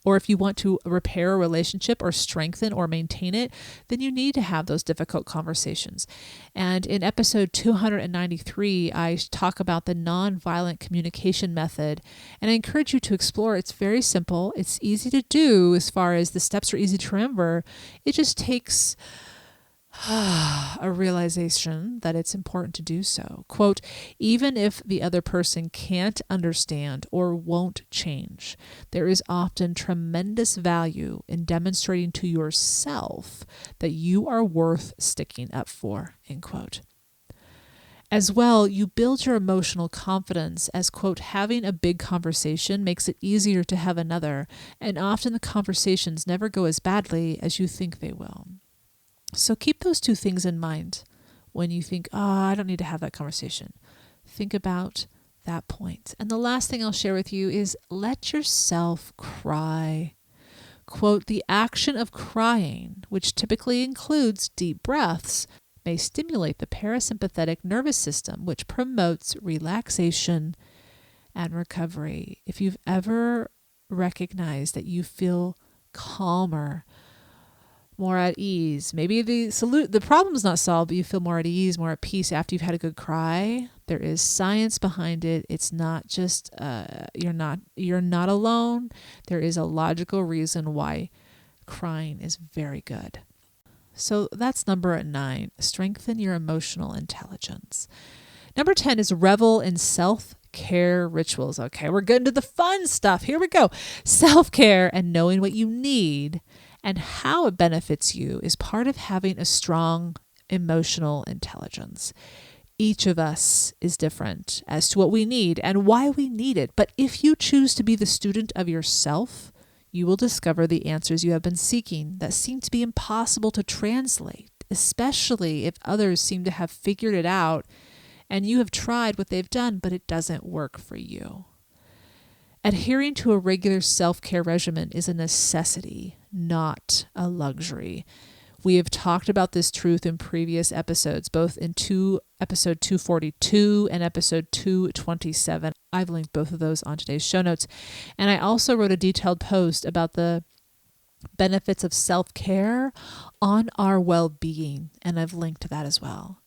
Or if you want to repair a relationship or strengthen or maintain it, then you need to have those difficult conversations. And in episode 293, I talk about the nonviolent communication method, and I encourage you to explore. It's very simple. It's easy to do as far as the steps are easy to remember. It just takes a realization that it's important to do so. Quote, even if the other person can't understand or won't change, there is often tremendous value in demonstrating to yourself that you are worth sticking up for, end quote. As well, you build your emotional confidence as, quote, having a big conversation makes it easier to have another, and often the conversations never go as badly as you think they will. So keep those two things in mind when you think, oh, I don't need to have that conversation. Think about that point. And the last thing I'll share with you is let yourself cry. Quote, the action of crying, which typically includes deep breaths, may stimulate the parasympathetic nervous system, which promotes relaxation and recovery. If you've ever recognized that you feel calmer, more at ease. Maybe the problem's not solved, but you feel more at ease, more at peace after you've had a good cry. There is science behind it. It's not just you're not alone. There is a logical reason why crying is very good. So that's number 9. Strengthen your emotional intelligence. Number 10 is revel in self-care rituals. Okay, we're getting to the fun stuff. Here we go. Self-care and knowing what you need and how it benefits you is part of having a strong emotional intelligence. Each of us is different as to what we need and why we need it. But if you choose to be the student of yourself, you will discover the answers you have been seeking that seem to be impossible to translate, especially if others seem to have figured it out and you have tried what they've done, but it doesn't work for you. Adhering to a regular self-care regimen is a necessity, not a luxury. We have talked about this truth in previous episodes, both in episode 242 and episode 227. I've linked both of those on today's show notes. And I also wrote a detailed post about the benefits of self-care on our well-being, and I've linked to that as well.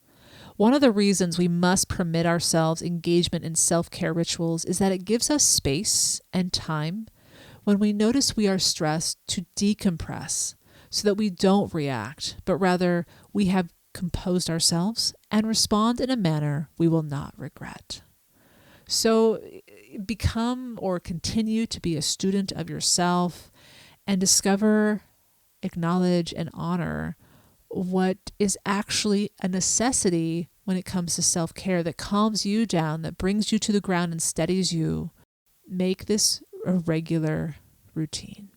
One of the reasons we must permit ourselves engagement in self-care rituals is that it gives us space and time when we notice we are stressed to decompress, so that we don't react, but rather we have composed ourselves and respond in a manner we will not regret. So become or continue to be a student of yourself and discover, acknowledge, and honor what is actually a necessity when it comes to self-care that calms you down, that brings you to the ground and steadies you. Make this a regular routine.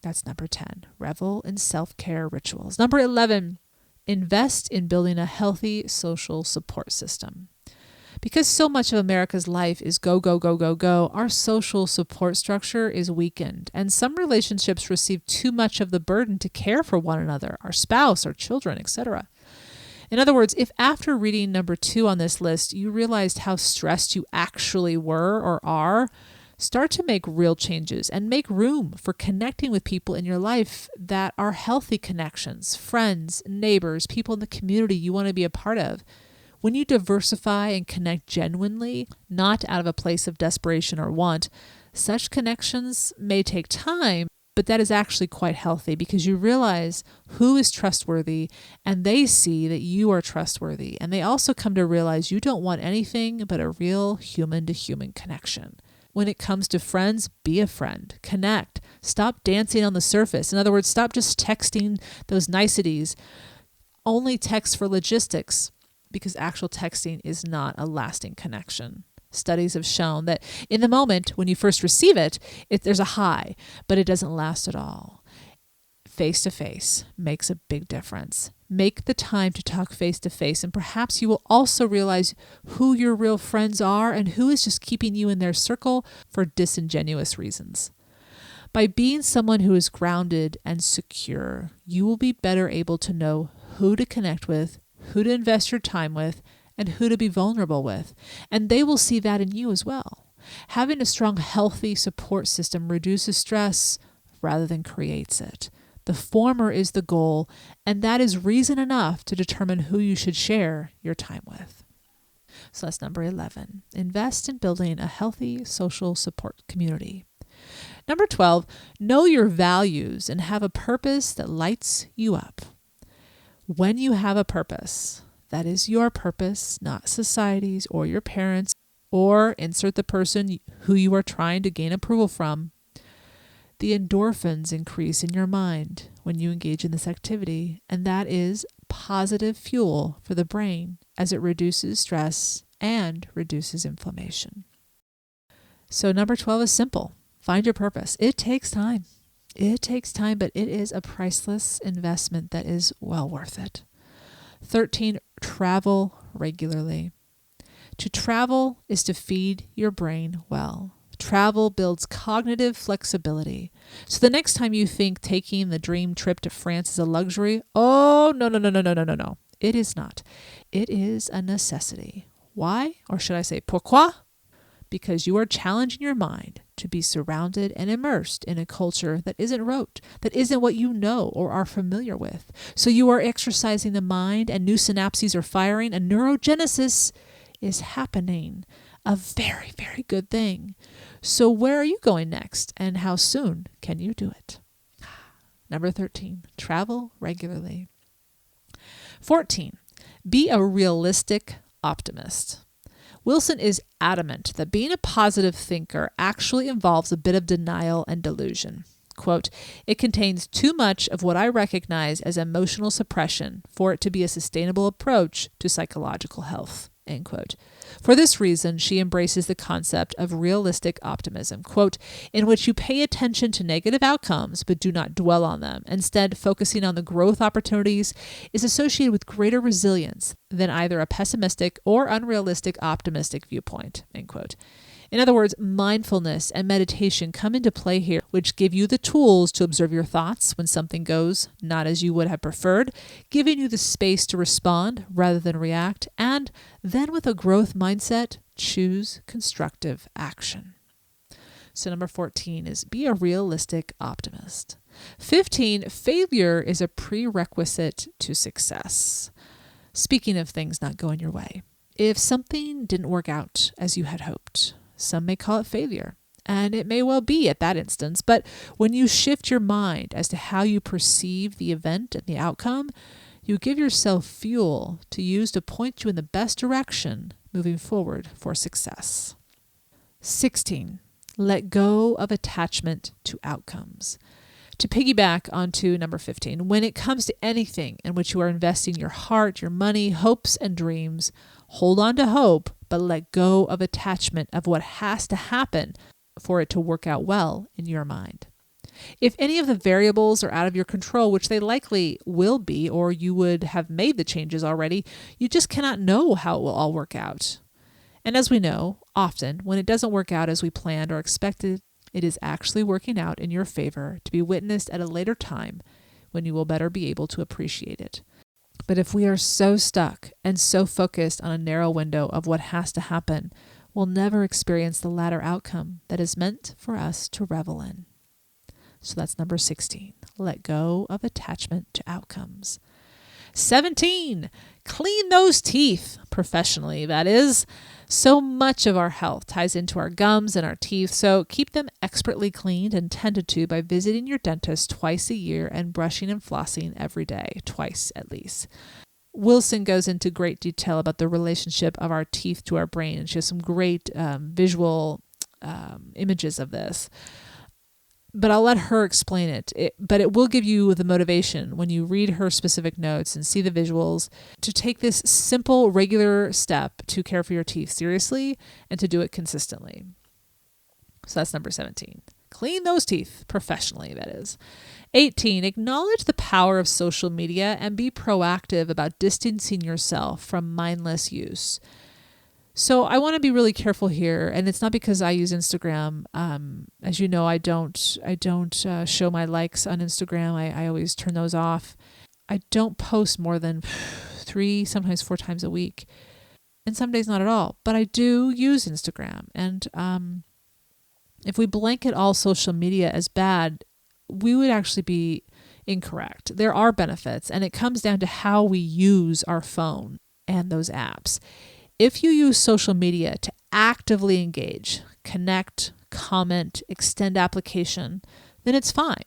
That's number 10. Revel in self-care rituals. Number 11, invest in building a healthy social support system. Because so much of America's life is go, go, go, go, go, our social support structure is weakened, and some relationships receive too much of the burden to care for one another, our spouse, our children, etc. In other words, if after reading number 2 on this list, you realized how stressed you actually were or are, start to make real changes and make room for connecting with people in your life that are healthy connections, friends, neighbors, people in the community you want to be a part of. When you diversify and connect genuinely, not out of a place of desperation or want, such connections may take time, but that is actually quite healthy because you realize who is trustworthy and they see that you are trustworthy. And they also come to realize you don't want anything but a real human-to-human connection. When it comes to friends, be a friend, connect, stop dancing on the surface. In other words, stop just texting those niceties. Only text for logistics, because actual texting is not a lasting connection. Studies have shown that in the moment when you first receive it, there's a high, but it doesn't last at all. Face-to-face makes a big difference. Make the time to talk face-to-face, and perhaps you will also realize who your real friends are and who is just keeping you in their circle for disingenuous reasons. By being someone who is grounded and secure, you will be better able to know who to connect with, who to invest your time with, and who to be vulnerable with. And they will see that in you as well. Having a strong, healthy support system reduces stress rather than creates it. The former is the goal, and that is reason enough to determine who you should share your time with. So that's number 11. Invest in building a healthy social support community. Number 12, know your values and have a purpose that lights you up. When you have a purpose, that is your purpose, not society's or your parents, or insert the person who you are trying to gain approval from, the endorphins increase in your mind when you engage in this activity, and that is positive fuel for the brain as it reduces stress and reduces inflammation. So number 12 is simple. Find your purpose. It takes time. It takes time, but it is a priceless investment that is well worth it. 13, travel regularly. To travel is to feed your brain well. Travel builds cognitive flexibility. So the next time you think taking the dream trip to France is a luxury, oh, no. It is not. It is a necessity. Why? Or should I say pourquoi? Because you are challenging your mind to be surrounded and immersed in a culture that isn't rote, that isn't what you know or are familiar with. So you are exercising the mind and new synapses are firing and neurogenesis is happening. A very, very good thing. So where are you going next and how soon can you do it? Number 13, travel regularly. 14, be a realistic optimist. Wilson is adamant that being a positive thinker actually involves a bit of denial and delusion. Quote, "It contains too much of what I recognize as emotional suppression for it to be a sustainable approach to psychological health." End quote. For this reason, she embraces the concept of realistic optimism, quote, "in which you pay attention to negative outcomes but do not dwell on them. Instead, focusing on the growth opportunities is associated with greater resilience than either a pessimistic or unrealistic optimistic viewpoint." End quote. In other words, mindfulness and meditation come into play here, which give you the tools to observe your thoughts when something goes not as you would have preferred, giving you the space to respond rather than react, and then with a growth mindset, choose constructive action. So number 14 is be a realistic optimist. 15, failure is a prerequisite to success. Speaking of things not going your way, if something didn't work out as you had hoped, some may call it failure, and it may well be at that instance, but when you shift your mind as to how you perceive the event and the outcome, you give yourself fuel to use to point you in the best direction moving forward for success. 16, let go of attachment to outcomes. To piggyback onto number 15, when it comes to anything in which you are investing your heart, your money, hopes, and dreams, hold on to hope, but let go of attachment of what has to happen for it to work out well in your mind. If any of the variables are out of your control, which they likely will be, or you would have made the changes already, you just cannot know how it will all work out. And as we know, often when it doesn't work out as we planned or expected, it is actually working out in your favor to be witnessed at a later time when you will better be able to appreciate it. But if we are so stuck and so focused on a narrow window of what has to happen, we'll never experience the latter outcome that is meant for us to revel in. So that's number 16. Let go of attachment to outcomes. 17. Clean those teeth professionally, that is. So much of our health ties into our gums and our teeth, so keep them expertly cleaned and tended to by visiting your dentist twice a year and brushing and flossing every day, twice at least. Wilson goes into great detail about the relationship of our teeth to our brain, and she has some great visual images of this. But I'll let her explain it. But it will give you the motivation when you read her specific notes and see the visuals to take this simple, regular step to care for your teeth seriously and to do it consistently. So that's number 17. Clean those teeth professionally, that is. 18. Acknowledge the power of social media and be proactive about distancing yourself from mindless use. So I want to be really careful here, and it's not because I use Instagram. As you know, I don't show my likes on Instagram. I always turn those off. I don't post more than 3, sometimes 4 times a week, and some days not at all. But I do use Instagram, and if we blanket all social media as bad, we would actually be incorrect. There are benefits, and it comes down to how we use our phone and those apps. If you use social media to actively engage, connect, comment, extend application, then it's fine.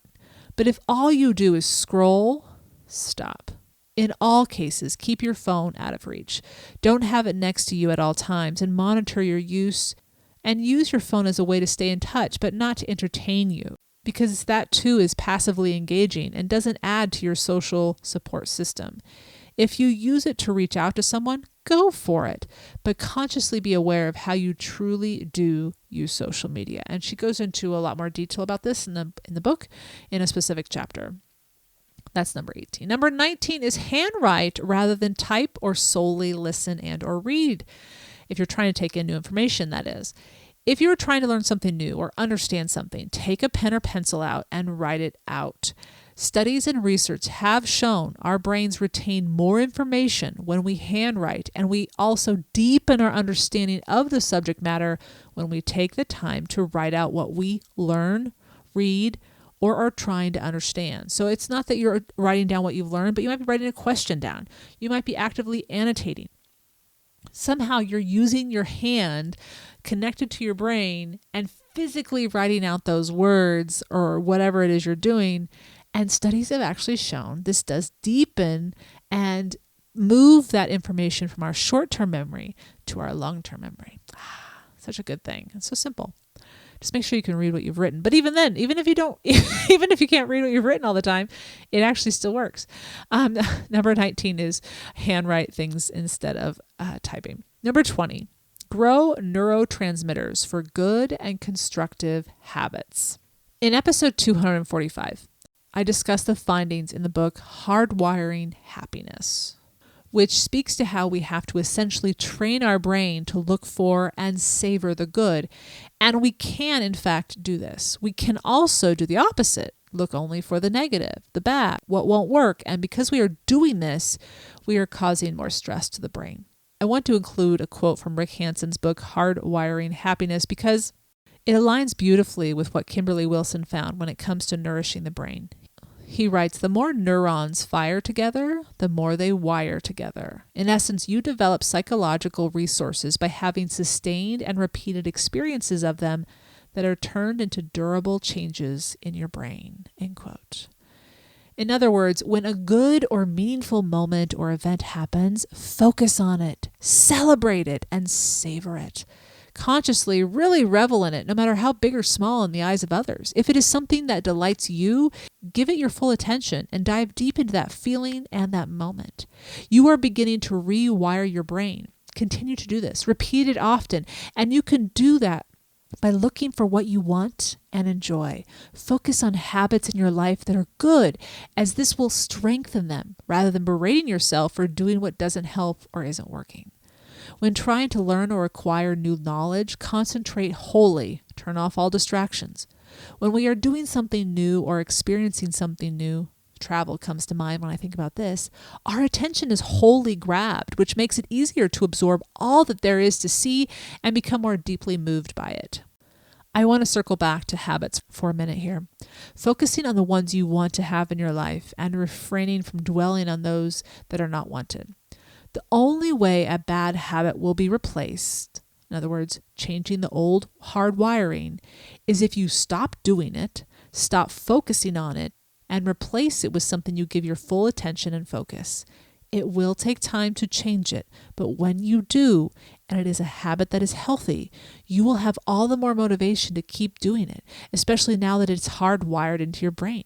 But if all you do is scroll, stop. In all cases, keep your phone out of reach. Don't have it next to you at all times, and monitor your use, and use your phone as a way to stay in touch, but not to entertain you, because that too is passively engaging and doesn't add to your social support system. If you use it to reach out to someone, go for it, but consciously be aware of how you truly do use social media. And she goes into a lot more detail about this in the book in a specific chapter. That's number 18. Number 19 is handwrite rather than type or solely listen and or read. If you're trying to take in new information, that is. If you're trying to learn something new or understand something, take a pen or pencil out and write it out. Studies and research have shown our brains retain more information when we handwrite, and we also deepen our understanding of the subject matter when we take the time to write out what we learn, read, or are trying to understand. So it's not that you're writing down what you've learned, but you might be writing a question down. You might be actively annotating. Somehow you're using your hand connected to your brain and physically writing out those words or whatever it is you're doing. And studies have actually shown this does deepen and move that information from our short-term memory to our long-term memory. Such a good thing. It's so simple. Just make sure you can read what you've written. But even then, even if you don't, even if you can't read what you've written all the time, it actually still works. Number 19 is handwrite things instead of typing. Number 20, grow neurotransmitters for good and constructive habits. In episode 245, I discussed the findings in the book Hardwiring Happiness, which speaks to how we have to essentially train our brain to look for and savor the good. And we can, in fact, do this. We can also do the opposite. Look only for the negative, the bad, what won't work. And because we are doing this, we are causing more stress to the brain. I want to include a quote from Rick Hanson's book, Hardwiring Happiness, because it aligns beautifully with what Kimberly Wilson found when it comes to nourishing the brain. He writes, the more neurons fire together, the more they wire together. In essence, you develop psychological resources by having sustained and repeated experiences of them that are turned into durable changes in your brain. End quote. In other words, when a good or meaningful moment or event happens, focus on it, celebrate it, and savor it. Consciously really revel in it, no matter how big or small in the eyes of others. If it is something that delights you, give it your full attention and dive deep into that feeling and that moment. You are beginning to rewire your brain. Continue to do this. Repeat it often. And you can do that by looking for what you want and enjoy. Focus on habits in your life that are good, as this will strengthen them rather than berating yourself for doing what doesn't help or isn't working. When trying to learn or acquire new knowledge, concentrate wholly. Turn off all distractions. When we are doing something new or experiencing something new, travel comes to mind when I think about this, our attention is wholly grabbed, which makes it easier to absorb all that there is to see and become more deeply moved by it. I want to circle back to habits for a minute here. Focusing on the ones you want to have in your life and refraining from dwelling on those that are not wanted. The only way a bad habit will be replaced, in other words, changing the old hard wiring, is if you stop doing it, stop focusing on it, and replace it with something you give your full attention and focus. It will take time to change it, but when you do, and it is a habit that is healthy, you will have all the more motivation to keep doing it, especially now that it's hardwired into your brain.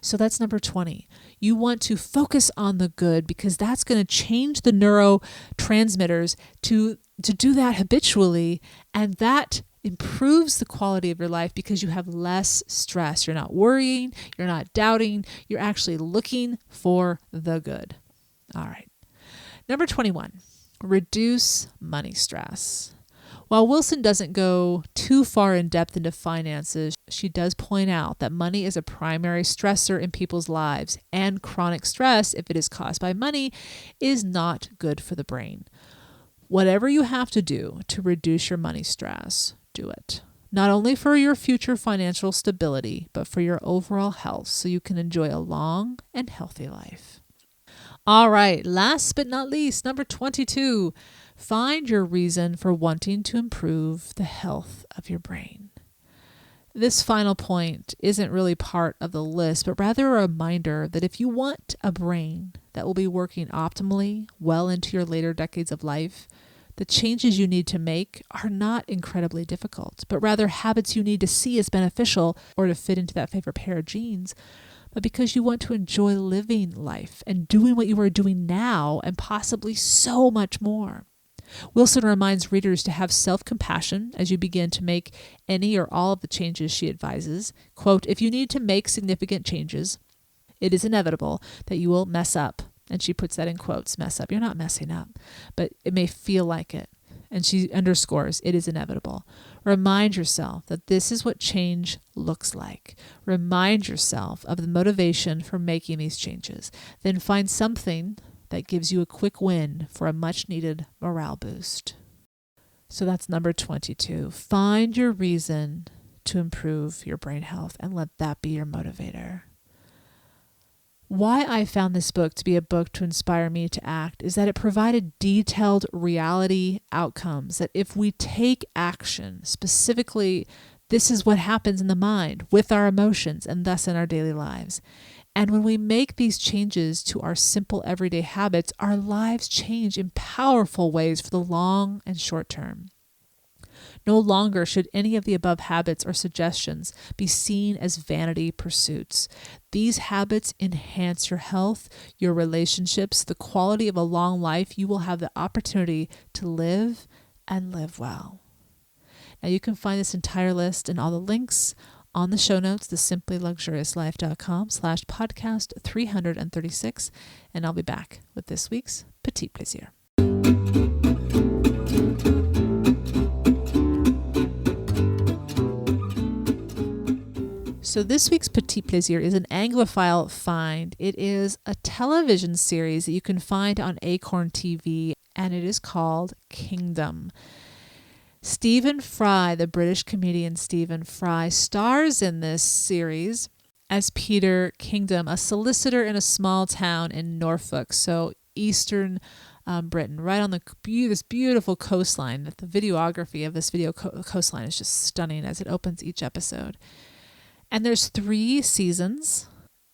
So that's number 20. You want to focus on the good because that's going to change the neurotransmitters to do that habitually, and that improves the quality of your life because you have less stress. You're not worrying, you're not doubting, you're actually looking for the good. All right. Number 21, reduce money stress. While Wilson doesn't go too far in depth into finances, she does point out that money is a primary stressor in people's lives, and chronic stress, if it is caused by money, is not good for the brain. Whatever you have to do to reduce your money stress, do it. Not only for your future financial stability, but for your overall health, so you can enjoy a long and healthy life. All right, last but not least, number 22, find your reason for wanting to improve the health of your brain. This final point isn't really part of the list, but rather a reminder that if you want a brain that will be working optimally well into your later decades of life, the changes you need to make are not incredibly difficult, but rather habits you need to see as beneficial or to fit into that favorite pair of jeans, but because you want to enjoy living life and doing what you are doing now and possibly so much more. Wilson reminds readers to have self-compassion as you begin to make any or all of the changes she advises. Quote, if you need to make significant changes, it is inevitable that you will mess up. And she puts that in quotes, mess up. You're not messing up, but it may feel like it. And she underscores, it is inevitable. Remind yourself that this is what change looks like. Remind yourself of the motivation for making these changes. Then find something that gives you a quick win for a much needed morale boost. So that's number 22. Find your reason to improve your brain health and let that be your motivator. Why I found this book to be a book to inspire me to act is that it provided detailed reality outcomes, that if we take action, specifically, this is what happens in the mind with our emotions and thus in our daily lives. And when we make these changes to our simple everyday habits, our lives change in powerful ways for the long and short term. No longer should any of the above habits or suggestions be seen as vanity pursuits. These habits enhance your health, your relationships, the quality of a long life. You will have the opportunity to live and live well. Now you can find this entire list and all the links on the show notes, thesimplyluxuriouslife.com/podcast 336, and I'll be back with this week's Petit Plaisir. So this week's Petit Plaisir is an Anglophile find. It is a television series that you can find on Acorn TV, and it is called Kingdom. Stephen Fry, the British comedian Stephen Fry, stars in this series as Peter Kingdom, a solicitor in a small town in Norfolk, so eastern Britain, right on this beautiful coastline. The videography of this coastline is just stunning as it opens each episode. And there's 3 seasons,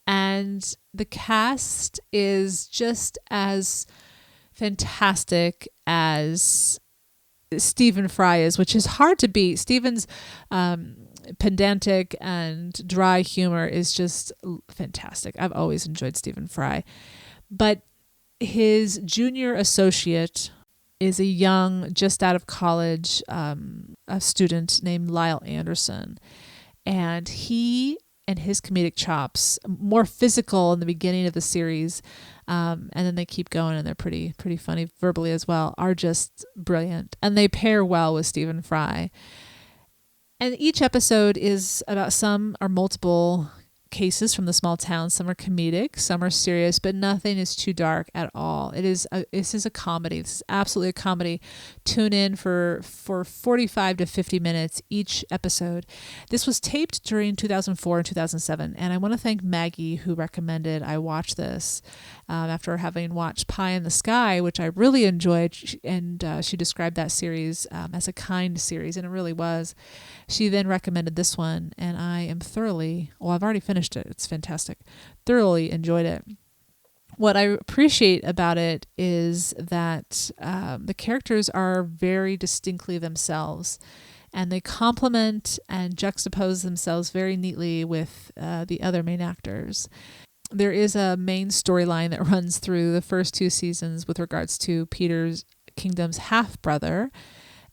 and the cast is just as fantastic as Stephen Fry is, which is hard to beat. Stephen's pedantic and dry humor is just fantastic. I've always enjoyed Stephen Fry. But his junior associate is a young, just out of college, a student named Lyle Anderson. And he and his comedic chops, more physical in the beginning of the series, and then they keep going and they're pretty funny verbally as well, are just brilliant. And they pair well with Stephen Fry. And each episode is about some or multiple cases from the small town. Some are comedic, some are serious, but nothing is too dark at all. This is a comedy. This is absolutely a comedy. Tune in for 45 to 50 minutes each episode. This was taped during 2004 and 2007, and I want to thank Maggie, who recommended I watch this after having watched Pie in the Sky, which I really enjoyed, and she described that series as a kind series, and it really was. She then recommended this one, and I am I've already finished it. It's fantastic. Thoroughly enjoyed it. What I appreciate about it is that the characters are very distinctly themselves, and they complement and juxtapose themselves very neatly with the other main actors. There is a main storyline that runs through the first 2 seasons with regards to Peter's Kingdom's half-brother,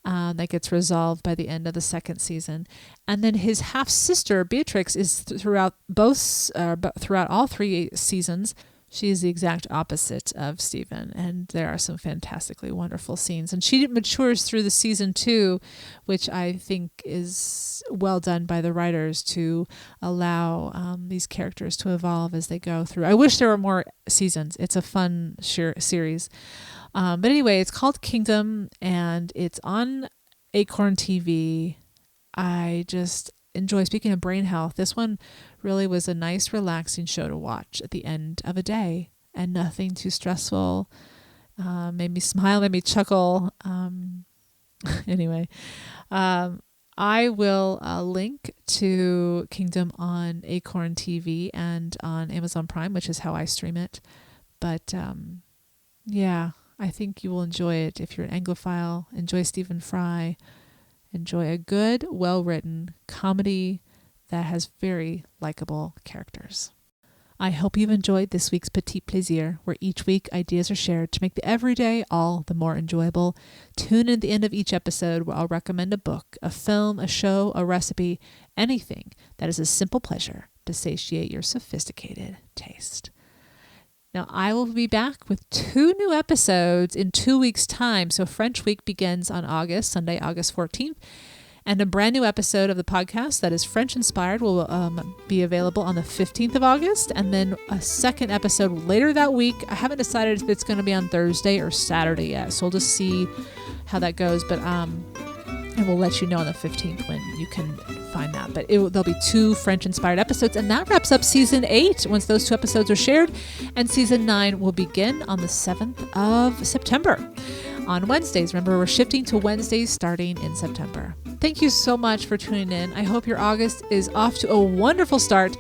that gets resolved by the end of the 2nd season. And then his half-sister, Beatrix, is throughout all 3 seasons. She is the exact opposite of Stephen, and there are some fantastically wonderful scenes. And she matures through the season 2, which I think is well done by the writers to allow these characters to evolve as they go through. I wish there were more seasons. It's a fun series. But anyway, it's called Kingdom, and it's on Acorn TV. I just enjoy. Speaking of brain health, this one really was a nice, relaxing show to watch at the end of a day, and nothing too stressful. Made me smile, made me chuckle. Anyway, I will link to Kingdom on Acorn TV and on Amazon Prime, which is how I stream it. But yeah, I think you will enjoy it. If you're an Anglophile, enjoy Stephen Fry. Enjoy a good, well-written comedy that has very likable characters. I hope you've enjoyed this week's Petit Plaisir, where each week ideas are shared to make the everyday all the more enjoyable. Tune in at the end of each episode where I'll recommend a book, a film, a show, a recipe, anything that is a simple pleasure to satiate your sophisticated taste. Now, I will be back with 2 new episodes in 2 weeks' time. So French Week begins on Sunday, August 14th. And a brand new episode of the podcast that is French-inspired will be available on the 15th of August. And then a second episode later that week. I haven't decided if it's going to be on Thursday or Saturday yet. So we'll just see how that goes. But and we'll let you know on the 15th when you can find that. But there'll be 2 French-inspired episodes, and that wraps up Season 8 once those 2 episodes are shared. And Season 9 will begin on the 7th of September on Wednesdays. Remember, we're shifting to Wednesdays starting in September. Thank you so much for tuning in. I hope your August is off to a wonderful start,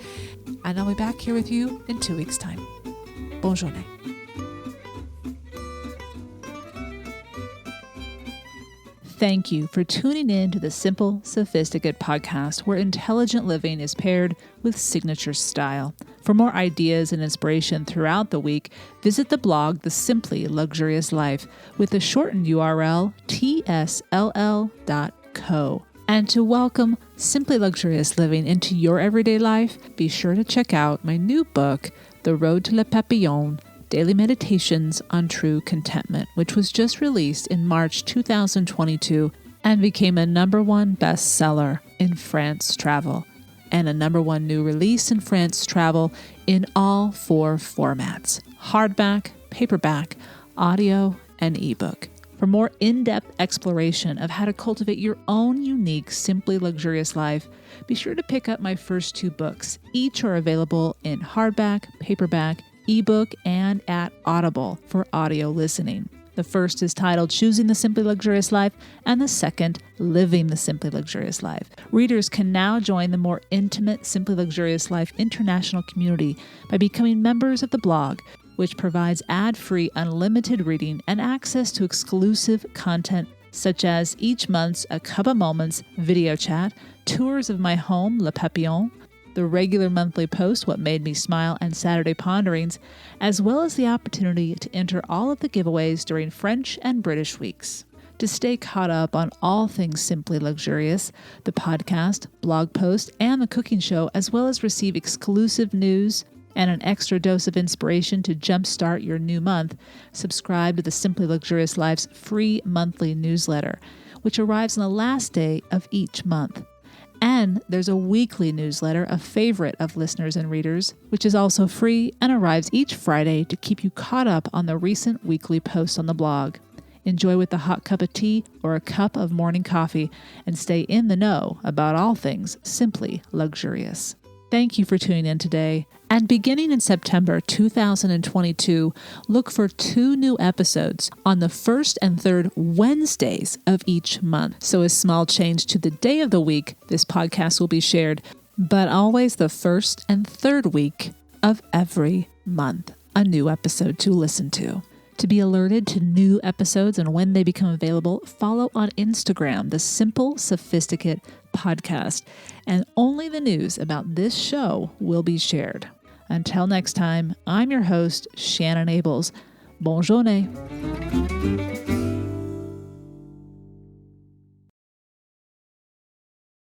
and I'll be back here with you in 2 weeks' time. Bonne journée. Thank you for tuning in to the Simple Sophisticate podcast, where intelligent living is paired with signature style. For more ideas and inspiration throughout the week, visit the blog The Simply Luxurious Life with the shortened URL TSLL.co. And to welcome Simply Luxurious Living into your everyday life, be sure to check out my new book, The Road to Le Papillon, Daily Meditations on True Contentment, which was just released in March 2022 and became a #1 bestseller in France Travel and a #1 new release in France Travel in all 4 formats: hardback, paperback, audio, and ebook. For more in-depth exploration of how to cultivate your own unique, simply luxurious life, be sure to pick up my first 2 books. Each are available in hardback, paperback, ebook, and at Audible for audio listening. The first is titled Choosing the Simply Luxurious Life, and the second, Living the Simply Luxurious Life. Readers can now join the more intimate Simply Luxurious Life international community by becoming members of the blog, which provides ad-free unlimited reading and access to exclusive content such as each month's A Cup of Moments video chat, tours of my home, Le Papillon, the regular monthly post, What Made Me Smile, and Saturday Ponderings, as well as the opportunity to enter all of the giveaways during French and British weeks. To stay caught up on all things Simply Luxurious, the podcast, blog post, and the cooking show, as well as receive exclusive news and an extra dose of inspiration to jumpstart your new month, subscribe to the Simply Luxurious Life's free monthly newsletter, which arrives on the last day of each month. And there's a weekly newsletter, a favorite of listeners and readers, which is also free and arrives each Friday to keep you caught up on the recent weekly posts on the blog. Enjoy with a hot cup of tea or a cup of morning coffee and stay in the know about all things simply luxurious. Thank you for tuning in today. And beginning in September 2022, look for 2 new episodes on the first and third Wednesdays of each month. So a small change to the day of the week this podcast will be shared, but always the first and third week of every month, a new episode to listen to. To be alerted to new episodes and when they become available, follow on Instagram, the Simple Sophisticate Podcast, and only the news about this show will be shared. Until next time, I'm your host, Shannon Ables. Bonne journée.